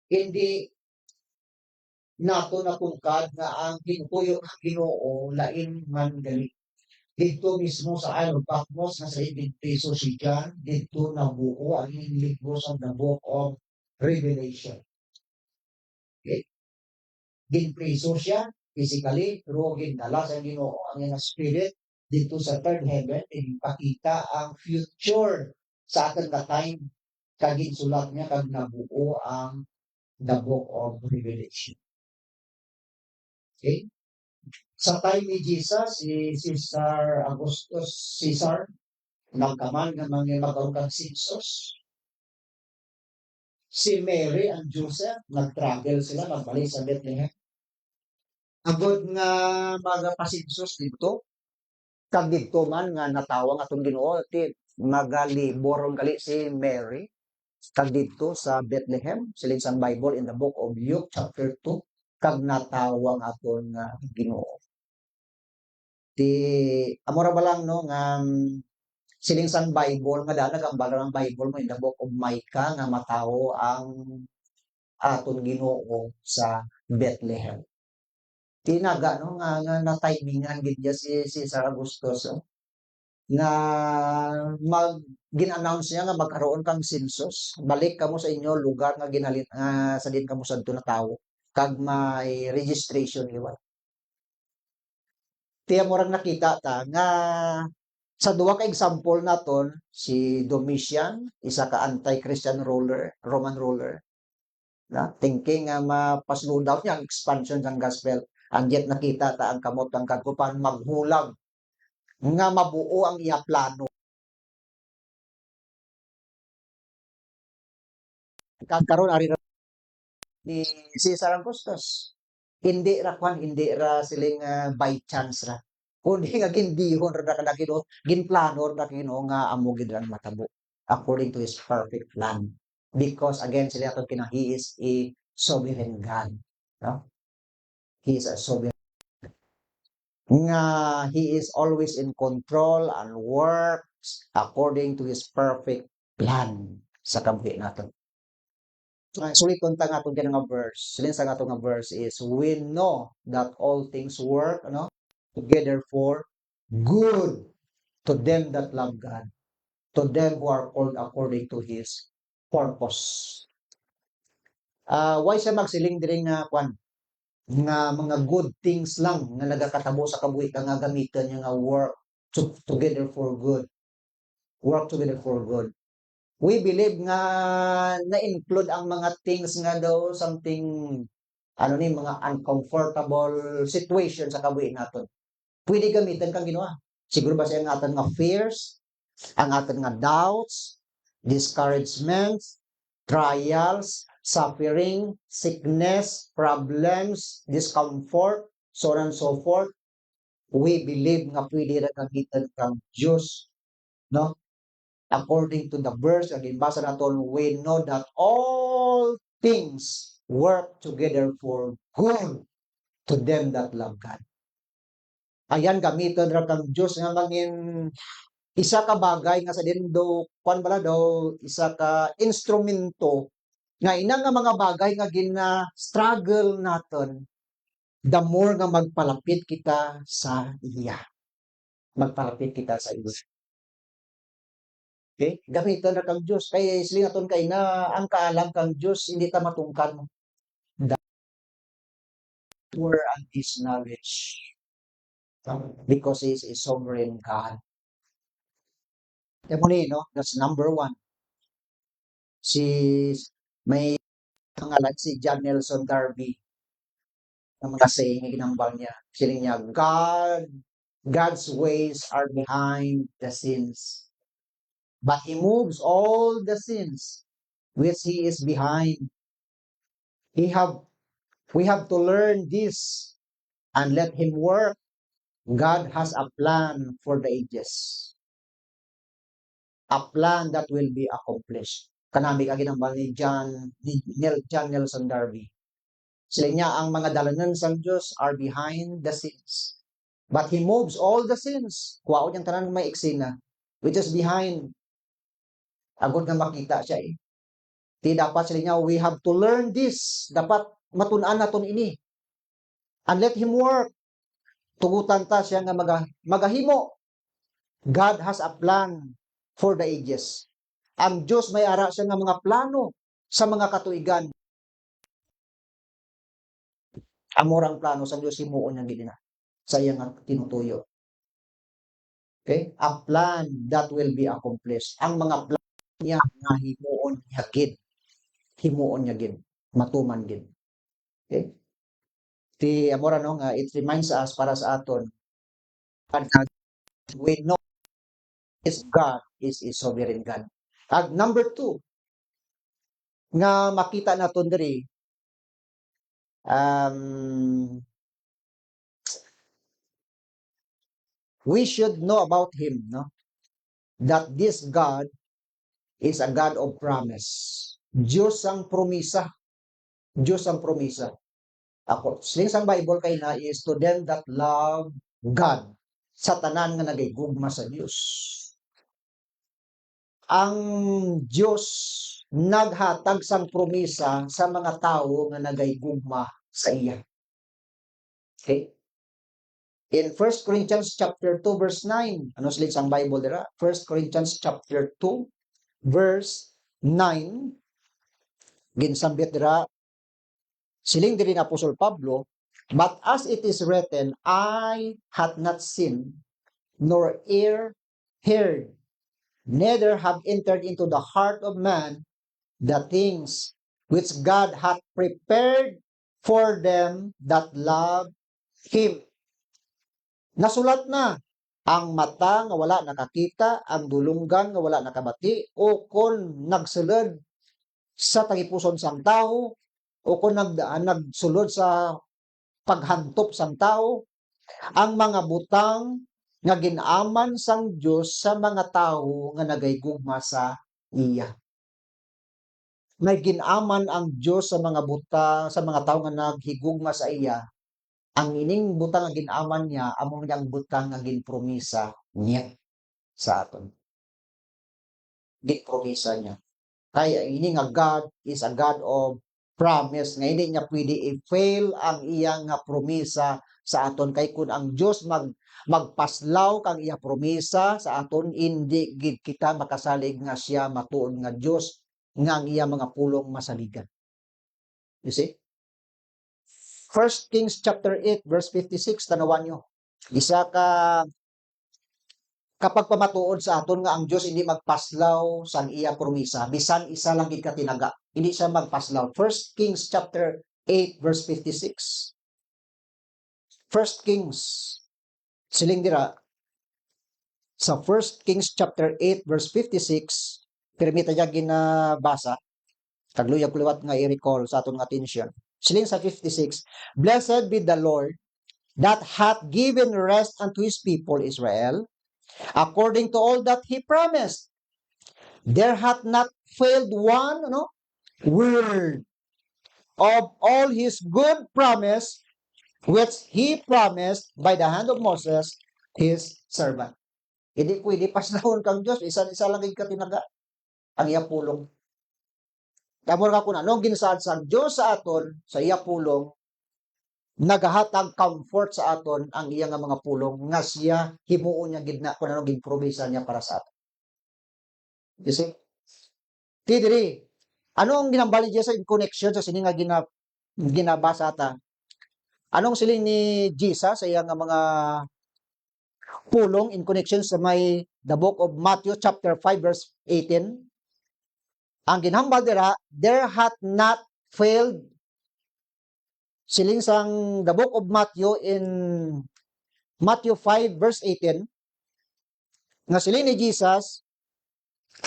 Hindi nato napungkad nga ang kinukuyo ng Ginoo lain man gali. Dito mismo sa Isle of Patmos na sa ibigpiso si John, dito nabuo ang libro sa the book of Revelation. Okay. Ginpriso siya physically, pero gindala sa Ginoo ang iyang spirit dito sa third heaven, ipakita ang future sa atin na time. Kagin sulat niya kag nabuo ang the book of Revelation. Okay? Sa time ni Jesus, si Caesar Augustus Caesar, nagkaman nga magkaroon kang census. Si Mary and Joseph, nag-travel sila, nagbalik sa Bethlehem. Agod nga magapasinsos dito, kag dito man nga natawang atong Ginoo, ti magalibor gali si Mary, kag dito sa Bethlehem, siling sa Bible in the book of Luke chapter 2, kag natawang aton nga Ginoo. Ti amora ba lang no nga siling sa Bible nga danag ang bala ng Bible mo in the book of Micah nga matawo ang aton Ginoo sa Bethlehem. Tinaga no nga na-timingan gid si Caesar Augustus nga gin-announce niya nga magkaroon kang census, balik kamo sa inyo lugar nga ginhalin sa din kamo sadto na tawo kag may registration liwat. Tiya mo rang nakita ta nga sa duwa ka example naton si Domitian, isa ka anti-Christian ruler, Roman ruler, na thinking nga mapaslow down niya ang expansion ng gospel. And yet nakita ta ang kamot ang kagkupan maghulag nga mabuo ang iya plano. Karon ari ni Cesar Augustus. Hindi ra kwan, hindi ra siling by chance ra. Kundi nga gindihon ra kada Ginoo, ginplano ra Ginoo nga amo gid ra matabo according to his perfect plan. Because again sila ato kina he is a sovereign God. No? He is a sovereign nga he is always in control and works according to his perfect plan sa kabuhi naton. Suliton ta nga itong nga verse. Silin sa nga nga verse is, we know that all things work together for good to them that love God, to them who are called according to His purpose. Why siya magsiling diri nga kwan? Nga mga good things lang nga nagakatabo sa kabuhi ka nga gamitan niya nga work together for good. Work together for good. We believe nga na-include ang mga things nga daw something mga uncomfortable situation sa kabuhi naton. Pwede gamitin kang ginawa. Siguro ba siya ang aton nga fears, ang aton nga doubts, discouragements, trials, suffering, sickness, problems, discomfort, so on and so forth. We believe nga pwede ra gamitin kang Diyos, no? According to the verse, ang ginbasa naton, we know that all things work together for good to them that love God. Ayan, gamiton ra kang Diyos nga mangin isa ka bagay nga sa dindo, kwan bala daw, isa ka instrumento nga ina nga mga bagay nga gina-struggle naton, the more nga magpalapit kita sa iya. Magpalapit kita sa iya. Okay? Gamiton ra kang Diyos. Kaya islingaton kay na ang kaalam kang Diyos, hindi ta matungkan. That were and His knowledge. Because He is a sovereign God. No? That's number one. May pangalan si John Nelson Darby. Ang mga saying na ginambal niya. Siling niya, God's ways are behind the scenes. But He moves all the sins which He is behind. We have to learn this and let Him work. God has a plan for the ages. A plan that will be accomplished. Kanami ka ginambal ni John Nelson Darby. Sila niya, ang mga dalanan sa Diyos are behind the scenes. But He moves all the sins. Kuwaon yung tanan may eksena, which is behind. Agod nga makita siya eh. Di dapat sila niya, we have to learn this. Dapat matunan naton ini. And let Him work. Tugutan ta siya nga magahimo. God has a plan for the ages. Ang Diyos may ara siya nga mga plano sa mga katuigan. Amorang plano sa Diyos himuon niya gina sa iya nga tinutuyo. Okay? A plan that will be accomplished. Ang mga plano niya nga himuon niya gid. Himuon niya gid. Matuman gid. Okay? Amora nga it reminds us para sa aton we know is God is a sovereign God. At number 2 nga makita naton diri we should know about Him, no? That this God is a God of promise. Diyos ang promisa. Diyos ang promisa. Ako, sa Bible kay na is to them that love God. Sa tanan nga nagigugma sa Diyos. Ang Diyos naghatag sang promisa sa mga tao nga nagigugma sa iya. Okay? In 1 Corinthians chapter 2 verse 9, ano sila sang Bible dira? 1 Corinthians chapter 2 verse 9, ginsambit dira siling diri na Apostol Pablo, But as it is written, eye hath not seen, nor ear heard, neither have entered into the heart of man the things which God hath prepared for them that love Him. Nasulat na, ang mata nga wala nakakita, ang dulunggan nga wala nakabati, o kon nagsulod sa tagipuson sang tao, o kung nagsulod sa paghantop sang tao, ang mga butang nga ginaman sang Dios sa mga tao nga nagaygugma sa iya. May ginaman ang Dios sa mga sa mga tao nga naghigugma sa iya. Ang ining butang nga ginaman niya, amo niyang butang nga ginpromisa niya sa aton. Ginpromisa niya. Kaya ini nga God is a God of promise, nga hindi niya pwede i-fail ang iyang nga promisa sa aton. Kay kun ang Dios magpaslaw kang iya promisa sa aton, hindi gid kita makasalig nga siya matuod nga Dios nga ang iya mga pulong masaligan. You see? 1 Kings chapter 8 verse 56, tanawan nyo. Isa ka kapag pamatuod sa aton nga ang Dios hindi magpaslaw sa iya promisa, bisan isa lang gid ka tinaga, hindi siya magpaslaw. 1 Kings chapter 8 verse 56. 1 Kings siling dira sa 1 Kings chapter 8 verse 56, permita niya ginabasa. Tagluyag kuliwat nga i-recall sa aton nga atensyon. Siling sa 56, blessed be the Lord that hath given rest unto his people Israel, according to all that he promised. There hath not failed one word of all his good promise, which he promised by the hand of Moses, his servant. Hindi pwede paslahon kang Diyos, isa-isa lang ka tinaga ang iya pulong. Tamor ka kung anong ginasaad sa Diyos sa aton, sa iya pulong, nagahatag comfort sa aton ang iya nga mga pulong, nga siya himuon niya gidna kung anong ginpromisa niya para sa aton. You see? Tidiri, ano ang ginambali niya sa connection sa sini nga ginabasa ta? Anong siling ni Jesus sa iya nga mga pulong in connection sa may the book of Matthew chapter 5 verse 18? Ang ginhambal dira, there hath not failed, siling sang the book of Matthew in Matthew 5 verse 18, nga siling ni Jesus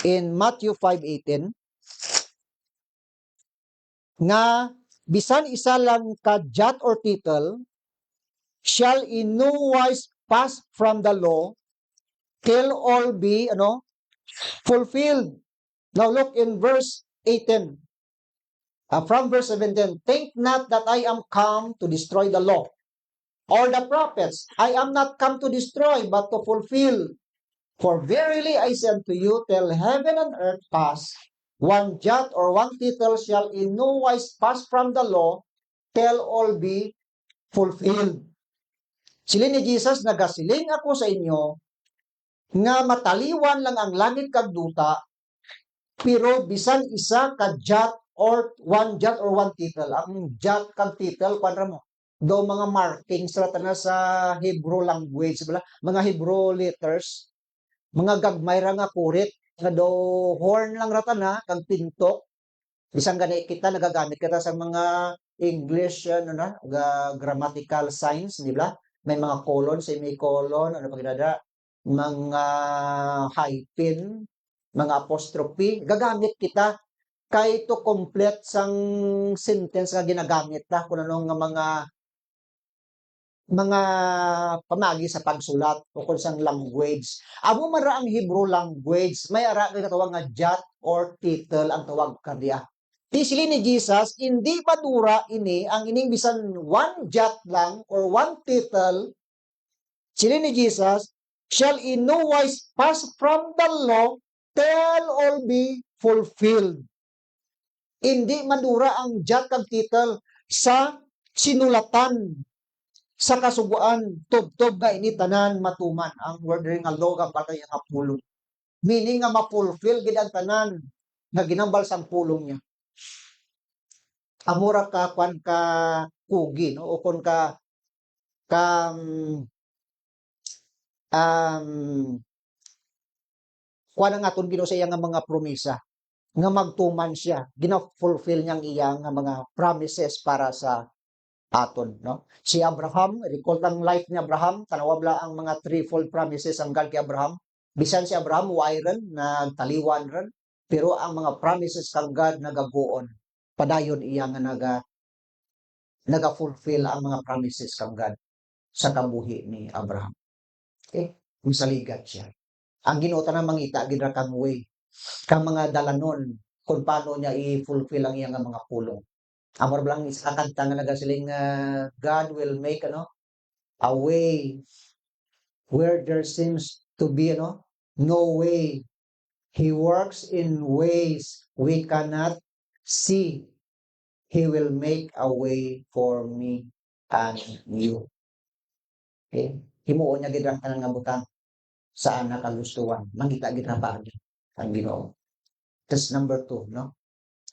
in Matthew 5:18, nga bisan isa lang ka jot or tittle shall in no wise pass from the law till all be fulfilled. Now look in verse 18. From verse 17, think not that I am come to destroy the law or the prophets. I am not come to destroy, but to fulfill. For verily I say unto you, till heaven and earth pass, one jot or one tittle shall in no wise pass from the law, till all be fulfilled. Siling ni Jesus, nagasiling ako sa inyo, nga mataliwan lang ang langit kag duta, pero bisan isa ka jot or one tittle. Ang jot kag tittle, kwadra mo, do mga markings rata na sa Hebrew language, mga Hebrew letters, mga gagmay ra nga kurit, nga do horn lang rata na, kag pintok. Bisan gani kita, nagagamit kita sa mga English, grammatical signs, di ba? May mga colon, semicolon, ano pa ginada, mga hyphen, mga apostrophe, gagamit kita kay to complete sang sentence nga ginagamit ta kung ano nga mga pamagi sa pagsulat o kung sang language. Amo mara ang Hebrew language, may ara kay katawag nga jot or tittle ang tawag kadiya. Tisili ni Jesus, hindi madura ini ang ining bisan one jot lang or one tittle. Sili ni Jesus, shall in no wise pass from the law till all be fulfilled. Hindi madura ang jot kag tittle sa sinulatan sa kasuguan, tubtob nga ini tanan matuman. Ang word ring nga law kag patay nga pulong. Meaning nga ma-fulfill gid ang tanan nga ginambal sang pulong niya. Amura ka kwan ka kugi no o kon ka kuha nga aton Ginoo sa iya nga mga promesa nga magtuman siya gina-fulfill niyang iya nga mga promises para sa aton no. Si Abraham, recall ang life ni Abraham, tanawabla ang mga threefold promises ang God kay Abraham. Bisan si Abraham wairen nagtaliwan ron, pero ang mga promises kang God nagabuon. Padayon iya nga naga-fulfill ang mga promises kang God sa kabuhi ni Abraham. Okay? Misaligat siya. Ang Ginoo na mangita gid ra kang way, kang mga dalanon kung paano niya i-fulfill ang iyang mga pulong. Amor lang isa ka kanta nga nagasiling God will make a way where there seems to be no way. He works in ways we cannot see. He will make a way for me and you. Okay? Himuon niya gid ang kanang nga butang saan nakagustuhan. Mangita gid ra paagi ang Ginoo. That's number 2, no?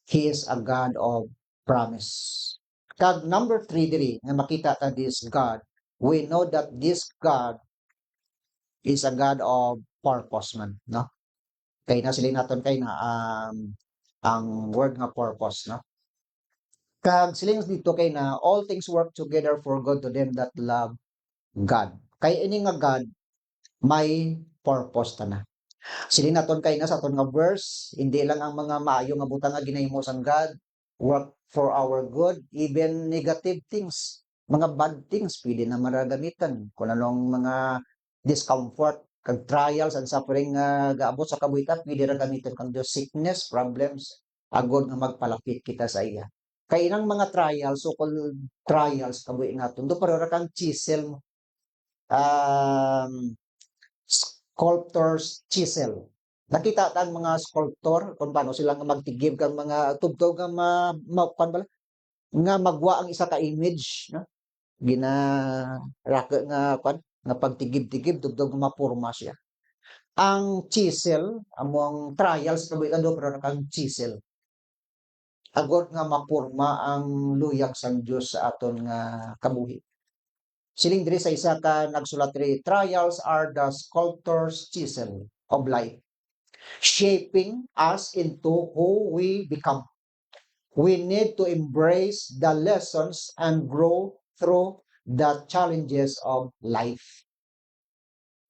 He is a God of promise. Kag number 3 diri nga makita ta this God, we know that this God is a God of purpose man, no? Kay na sila naton kay na ang word nga purpose, no? Kag siling dito kay na all things work together for good to them that love God. Kay ini nga God may purpose ta na. Siling naton kay na sa aton nga verse, hindi lang ang mga maayo nga butang nga ginahimo sang God work for our good, even negative things, mga bad things pwede na maragamitan. Kung anong mga discomfort, kag trials and suffering nga gaabot sa kabuhitan, pwede ra gamiton kang Dios, sickness, problems, agod nga magpalapit kita sa iya. Kay inang mga trials, so-called trials kabuhi naton, do para kang chisel mo. Sculptor's chisel. Nakita ta ang mga sculptor kung paano sila nga magtigib kang mga tubtog nga nga magwa ang isa ka image, no? Gina raka nga pagtigib-tigib tubtog nga mapurma siya. Ang chisel, among trials kabuhi do pero kang chisel. Agod nga mapurma ang luyag sang Dios sa aton nga kabuhi. Siling diri sa isa ka nagsulat diri, trials are the sculptor's chisel of life, shaping us into who we become. We need to embrace the lessons and grow through the challenges of life.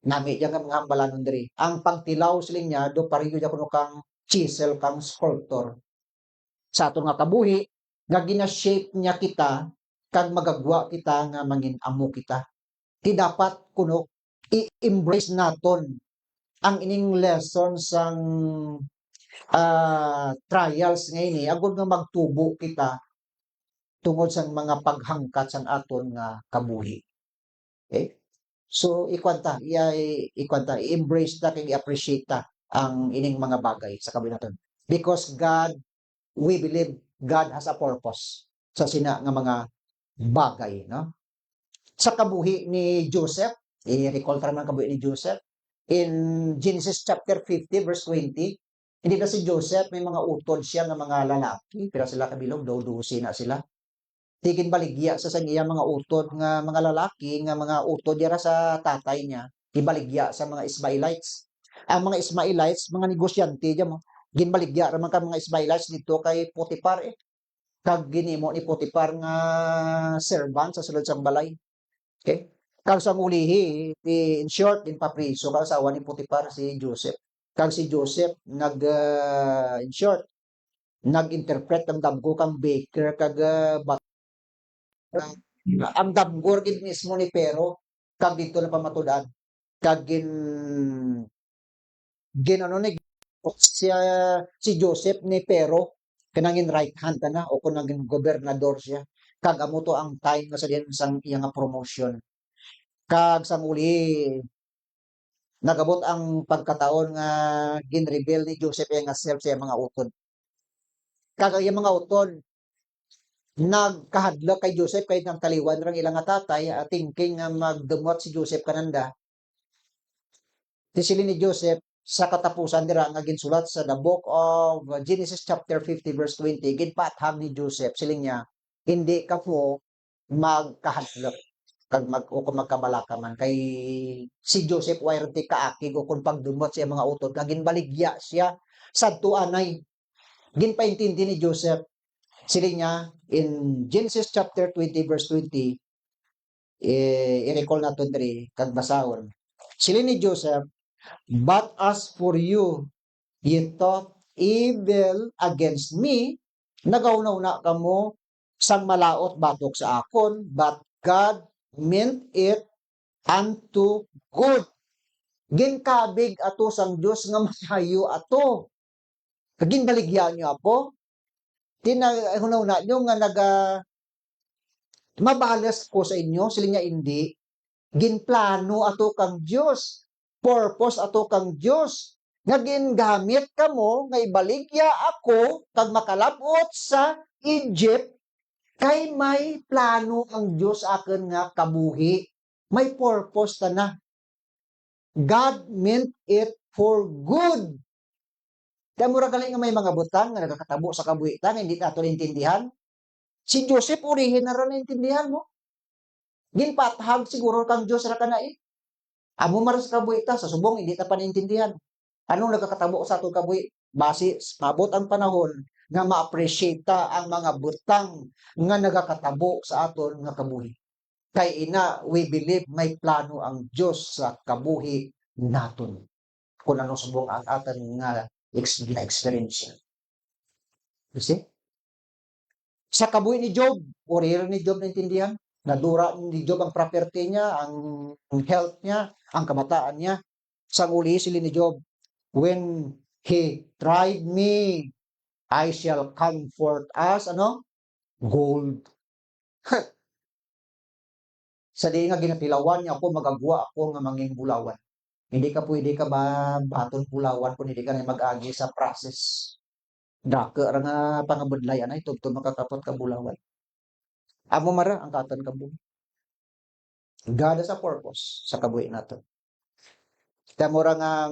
Nami diyan nga mga balanon diri. Ang pagtilaw siling niya do pareho ja kuno kang chisel kang sculptor. Sa aton nga kabuhi nga gina-shape niya kita kag magagwa kita nga mangin amo kita. Ti dapat kuno i-embrace naton ang ining lesson sang trials ngayon agud nga magtubo kita tungod sa mga paghangkat sang aton nga kabuhi. Okay? So ikwanta, i-embrace ta kay i-appreciate ta ang ining mga bagay sa kabuhi naton. Because God, we believe God has a purpose sa sina nga mga bagay, no? Sa kabuhi ni Joseph, i-recall naman kabuhi ni Joseph in Genesis chapter 50 verse 20. Hindi na si Joseph may mga utod siya nga mga lalaki, pero sila kabilog daw dusi na sila. Tigin baligya sa iya mga utod nga mga lalaki nga mga utod dira sa tatay niya, ibaligya sa mga Ismailites. Ang mga Ismailites, mga negosyante diyan mo. Ginbaligya ra man ka mga Ismailites dito kay Potiphar kag ginimo ni Potiphar nga servant sa sulod sang balay. Okay? Kag sa ulihi, in short, in papriso kag asawa ni Potiphar si Joseph. Kag si Joseph in short, nag-interpret ang damgo kang baker kag ang damgor gid mismo ni Pero kag dito na pamatud-an kag si Joseph ni Pero kanangin right hand na o kung naging gobernador siya kag amo to ang time nga sa diyan sang iya nga promotion kag sang uli nagabot ang pagkataon nga ginrebel ni Joseph nga self sa mga utod kag ang mga utod nagkahadlok kay Joseph kay nang taliwan rang ilang nga tatay thinking nga magdumot si Joseph kananda tisili ni Joseph sa katapusan dira nga ginsulat sa the book of Genesis chapter 50 verse 20 ginpaathag ni Joseph siling niya hindi ka po magkahadlok kag o kung magkabalakaman kay si Joseph wayrti kaakig o kung pagdumot siya mga utod kag ginbaligya siya sadto anay ginpaintindi ni Joseph sila niya in Genesis chapter 20 verse 20 i-recall nato diri kag basahon sila ni Joseph, but as for you ye thought evil against me, nagaunaw na kamo sang malaot batok sa akon, but God meant it unto good. Ginkabig ato sang Dios nga masayo ato. Ginbaligya niyo ako. Tinahunaw na niyo nga mabalas ko sa inyo, sila nga hindi. Ginplano ato kang Dios. Purpose ato kang Dios nga gingamit kamo nga ibaligya ako kag makalabot sa Egypt kay may plano ang Dios akin nga kabuhi. May purpose ta na. God meant it for good. Kaya mura galing nga may mga butang nga nagakatabo sa kabuhi ta nga hindi nato naintindihan. Si Joseph urihin na rin naintindihan mo. Ginpathag siguro kang Dios ra kana Amo maras kabuhi ta sa subong hindi ta pa naintindihan. Anong nagakatabo sa atong kabuhi? Base mabot ang panahon nga ma-appreciate ta ang mga butang nga nagakatabo sa aton nga kabuhi. Kay ina we believe may plano ang Dios sa kabuhi naton. Kung ano subong ang aton nga experience. You see? Sa kabuhi ni Job, uri ni Job naintindihan. Nadura ni Job ang property niya, ang health niya, ang kamataan niya. Sa uli sila ni Job, when he tried me, I shall comfort us, gold. Sa di nga ginatilawan niya ako, magagwa ako nga manging bulawan. Hindi ka pwede ka ba baton bulawan kung hindi ka na mag-agi sa process. Daka ra nga pangabudlayan ay tugtog makakapot ka bulawan. Amo mara ang katan kabuhi. God has a purpose sa kabuhi nato. Kaya mura nga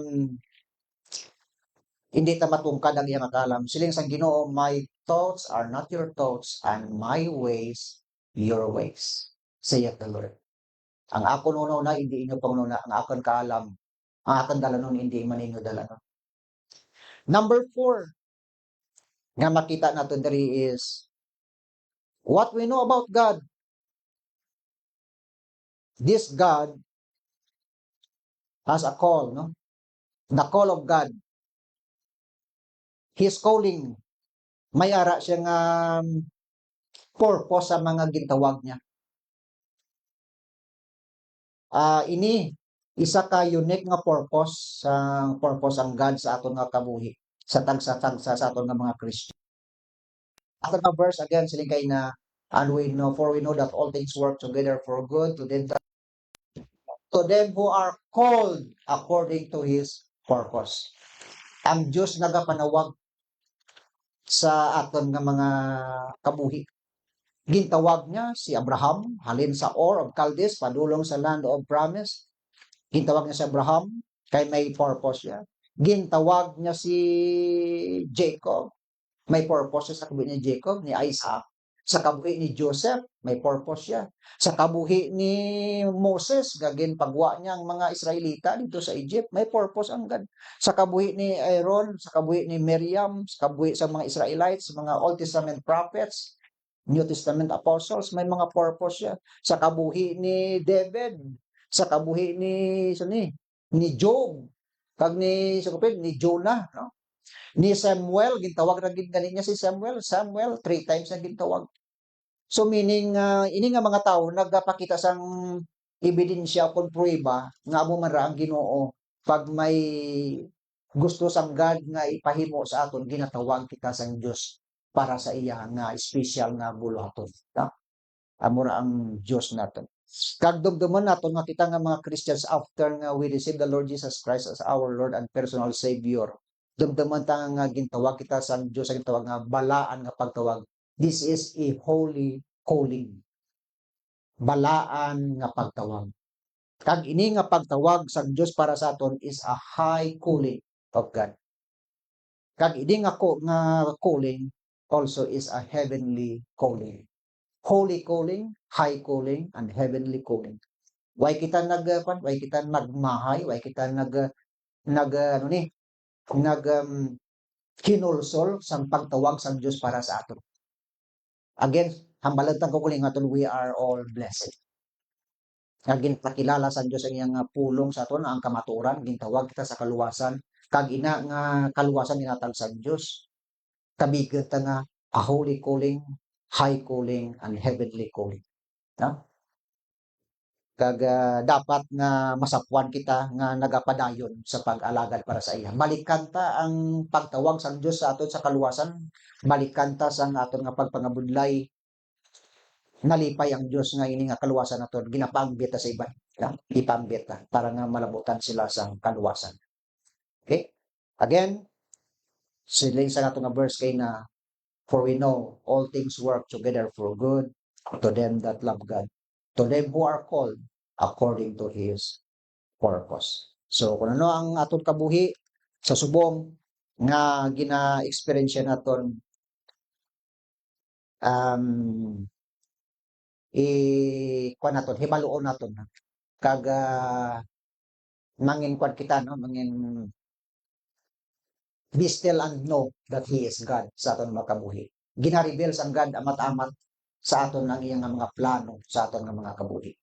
hindi ta matungkad ang iyang akalam. Siling sa Ginoo, my thoughts are not your thoughts and my ways your ways, saith the Lord. Ang ako nuno na hindi inyo pangununa, ang akon kaalam, ang akon dalanon hindi man inyo dalanon. Number 4 nga makita nato diri is what we know about God. This God has a call, The call of God. His calling. May ara siya nga purpose sa mga gintawag niya. Ini isa ka unique nga purpose ang God sa aton nga kabuhi sa tagsa-tagsa sa aton nga mga Kristiyan. Aton nga verse again siling kay na and we know that all things work together for good to them who are called according to His purpose. Ang Diyos nagapanawag sa aton nga mga kabuhi. Gintawag niya si Abraham, halin sa Ur of Chaldees, padulong sa land of promise. Gintawag niya si Abraham, kay may purpose siya. Gintawag niya si Jacob, may purpose siya sa kabuhi ni Jacob, ni Isaac. Sa kabuhi ni Joseph, may purpose siya. Sa kabuhi ni Moses, gagin pagwa niya ang mga Israelita dito sa Egypt, may purpose ang God. Sa kabuhi ni Aaron, sa kabuhi ni Miriam, sa kabuhi sa mga Israelites, sa mga Old Testament prophets, New Testament apostles, may mga purpose siya. Sa kabuhi ni David, sa kabuhi ni Job, kag ni Jonah, ni Samuel, gintawag na ganin niya si Samuel, 3 times na gintawag. So meaning, ini nga mga tao, nagpakita sang ebidensya kung prueba, nga amo man ra ang Ginoo, pag may gusto sang God nga ipahimo sa aton, ginatawag kita sang Dios para sa iya nga special nga buluhaton. Amo ra ang Dios naton. Kag dumduman naton nga kita nga mga Christians after nga we receive the Lord Jesus Christ as our Lord and personal Savior. Dumduman ta nga gintawag kita sa Dios, ang tawag nga balaan nga pagtawag. This is a holy calling. Balaan nga pagtawag. Kag ini nga pagtawag sa Dios para sa aton is a high calling of God. Kag ini nga calling also is a heavenly calling. holy calling, high calling, and heavenly calling. Why kita why kita nagmahay, why kita ano ni, kinulsol sa pagtawag sa Diyos para sa aton. Again, hambalagtang ko kuling aton, we are all blessed. Nga pakilala sa Diyos ang iyang pulong sa aton, ang kamaturan, gintawag kita sa kaluwasan, kag ina nga kaluwasan ginatag sa Diyos. Kabigat nga a holy calling, high calling, and heavenly calling. No? Kag dapat nga masapuan kita nga nagapadayon sa pag-alagad para sa iya. Balikan ta ang pagtawag sa Dios sa aton sa kaluwasan, balikan ta sa aton nga pagpangabudlay. Nalipay ang Dios nga ini nga kaluwasan naton, ginapanggit ta sa iban. Ya? Ipanggit ta para nga malabutan sila sa kaluwasan. Okay? Again, siling sa nato nga verse kay na, for we know all things work together for good to them that love God, to them who are called according to His purpose. So, kung ano ang aton kabuhi sa subong nga gina-experience naton, kuan naton, hibaluon naton, kag mangin kuan kita, no, mangin be still and know that He is God sa aton mga kabuhi. Gina-reveal sang God amat-amat sa aton ang iyang mga plano sa aton nga mga kabuhi.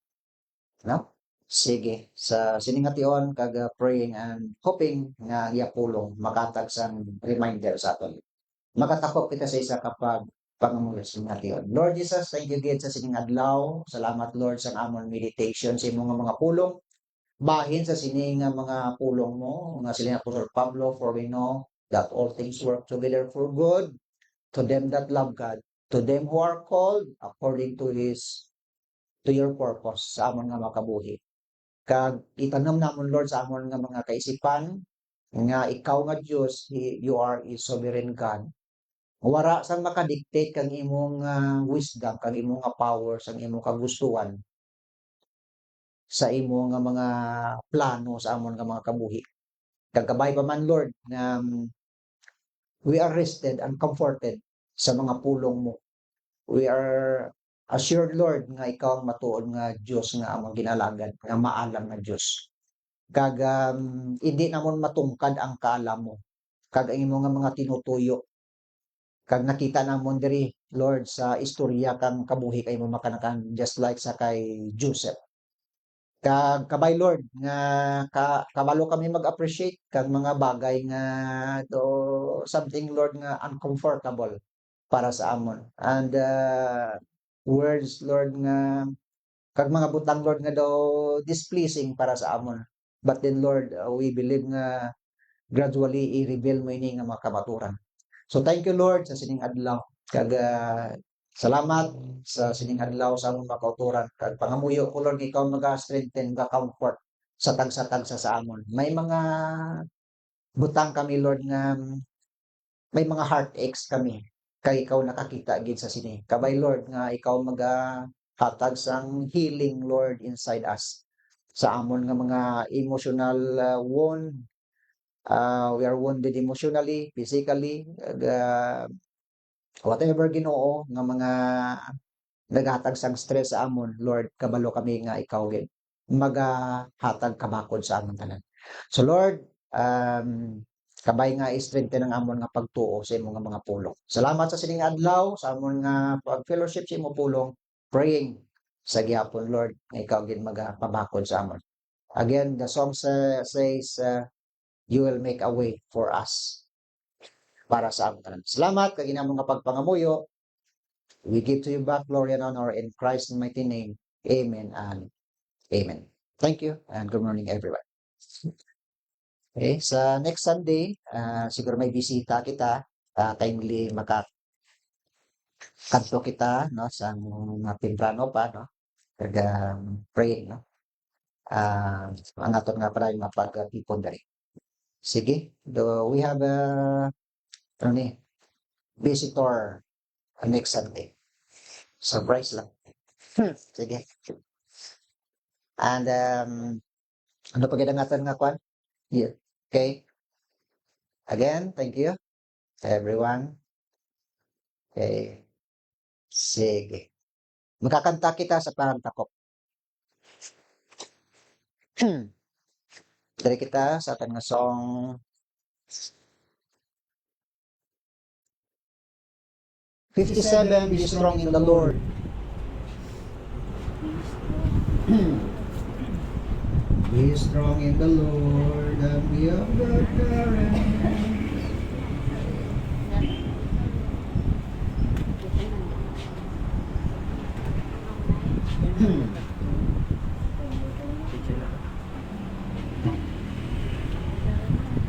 No? Sige, sa siningation kag praying and hoping nga iya pulong makatag sang reminder sa aton. Makatakop kita sa isa kapag pangamuyo sa siningation. Lord Jesus, thank you gid sa sining adlaw. Salamat Lord sa amon meditation sa imong mga pulong. Bahin sa sining nga mga pulong mo, nga siling Apostol Pablo, for we know that all things work together for good to them that love God, to them who are called according to your purpose sa amon nga makabuhi. Kag itanam namon Lord sa amon nga mga kaisipan nga ikaw nga Dios, you are a sovereign God. Wara sang makadictate kang imong wisdom, kang imong power, sang imong kagustuhan sa imong nga mga plano sa amon nga mga kabuhi. Kag kabay pa man Lord nga we are rested and comforted sa mga pulong mo. We are assured Lord nga ikaw ang matuod nga Dios nga among ginalagad, nga maalam nga Dios. Kag hindi namon matungkad ang kaalam mo. Kag ang imong mga tinutuyo. Kag nakita namon diri Lord sa istorya kang kabuhi kay mo makanakan, just like sa kay Joseph. Kag kabay Lord nga kabalo kami mag-appreciate kag mga bagay nga something Lord nga uncomfortable para sa amon. And words Lord nga kag mga butang Lord nga daw displeasing para sa amon. But then Lord, we believe nga gradually i-reveal mo ini nga mga kamaturan. So thank you Lord sa sining adlaw. Kag salamat sa sining adlaw sa among makauturan. Kag pangamuyo ko Lord, ikaw maga-strengthen, maga-comfort sa tagsa-tagsa sa amon. May mga butang kami Lord nga may mga heartaches kami. Kay ikaw nakakita gid sa sini. Kabay Lord nga ikaw hatag sang healing Lord inside us. Sa amon nga mga emotional wound, we are wounded emotionally, physically, whatever Ginoo nga mga naghatag sang stress sa amon, Lord, kabalo kami nga ikaw gid magahatag kabakod sa amon tanan. So Lord, kabay nga i-strengthen ang amon nga pagtuo sa imong mga pulong. Salamat sa sining adlaw sa amon nga pag-fellowship sa imong pulong, praying sa gihapon Lord nga ikaw gid magapabakod sa amon. Again, the song says, you will make a way for us para sa amon tanan. Salamat kag inamong nga pagpangamuyo. We give to you back glory and honor in Christ's mighty name. Amen and amen. Thank you and good morning everyone. Okay, sa next Sunday, siguro may bisita kita. Kindly makakanto kita, no, sa mga timprano pa, no, kag pray, no. Ang aton nga para mapag-tipon dali. Sige, we have visitor next Sunday. Surprise lang. Sige. And ano pa gid ang aton nga kwan? Yeah. Okay. Again, thank you everyone. Okay. Sige. Magkakanta kita sa parang takop. Dari kita sa ating nga song 57, Be Strong in the Lord. Be strong in the Lord and be of good courage.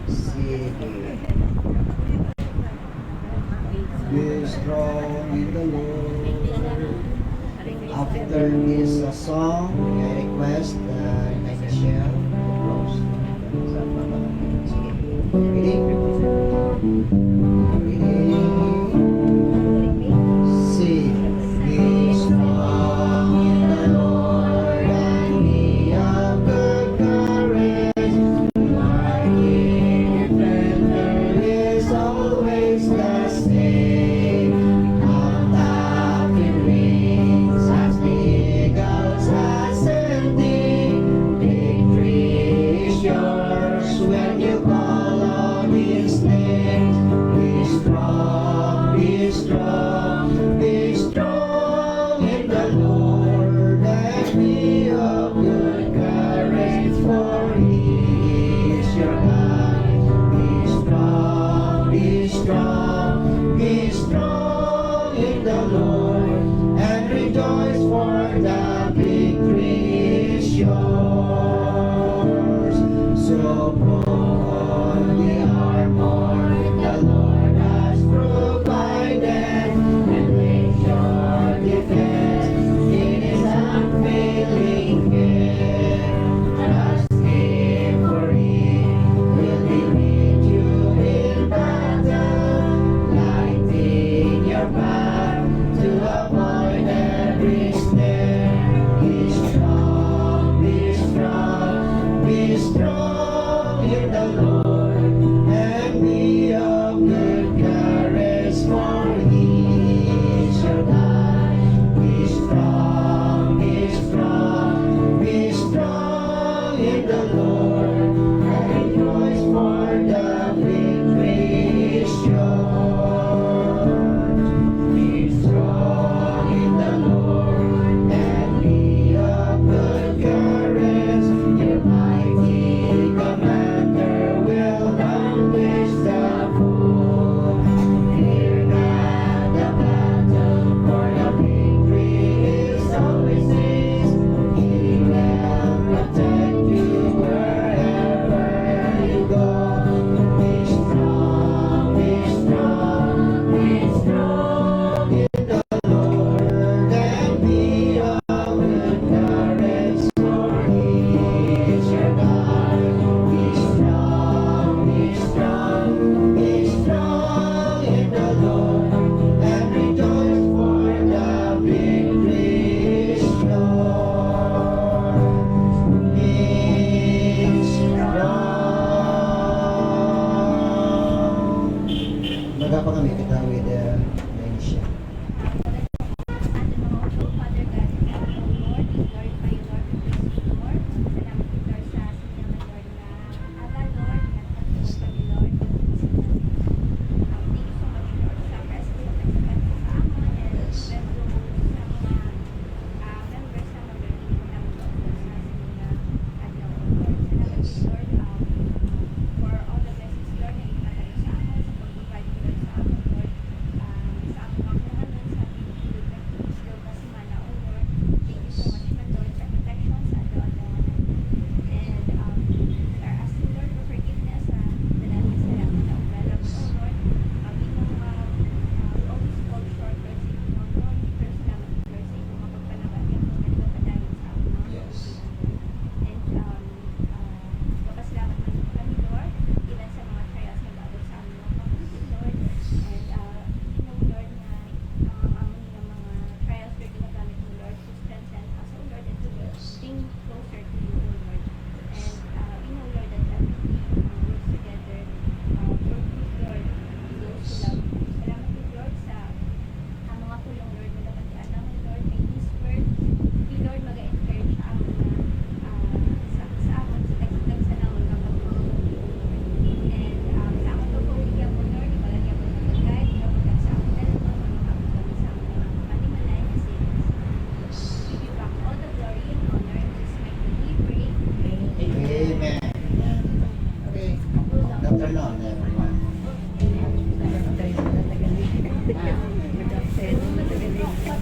Sige. Be strong in the Lord. After this song, I request Inay Michelle to close. Sige. Ready? Ready? Sing. Be strong in the Lord and be of good courage. My defender is always the same. Mount up in wings as the eagles ascending. Victory is yours when you call on His name. Be strong, be strong, be strong in the Lord and be of good courage, for He is your God. Be strong, be strong, be strong in the Lord and rejoice, for the victory is yours. So put on the armor the Lord has provided, and make your defense in His unfailing care. Trust Him, for He will be with you in battle, lighting your path to avoid every snare.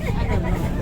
I don't know.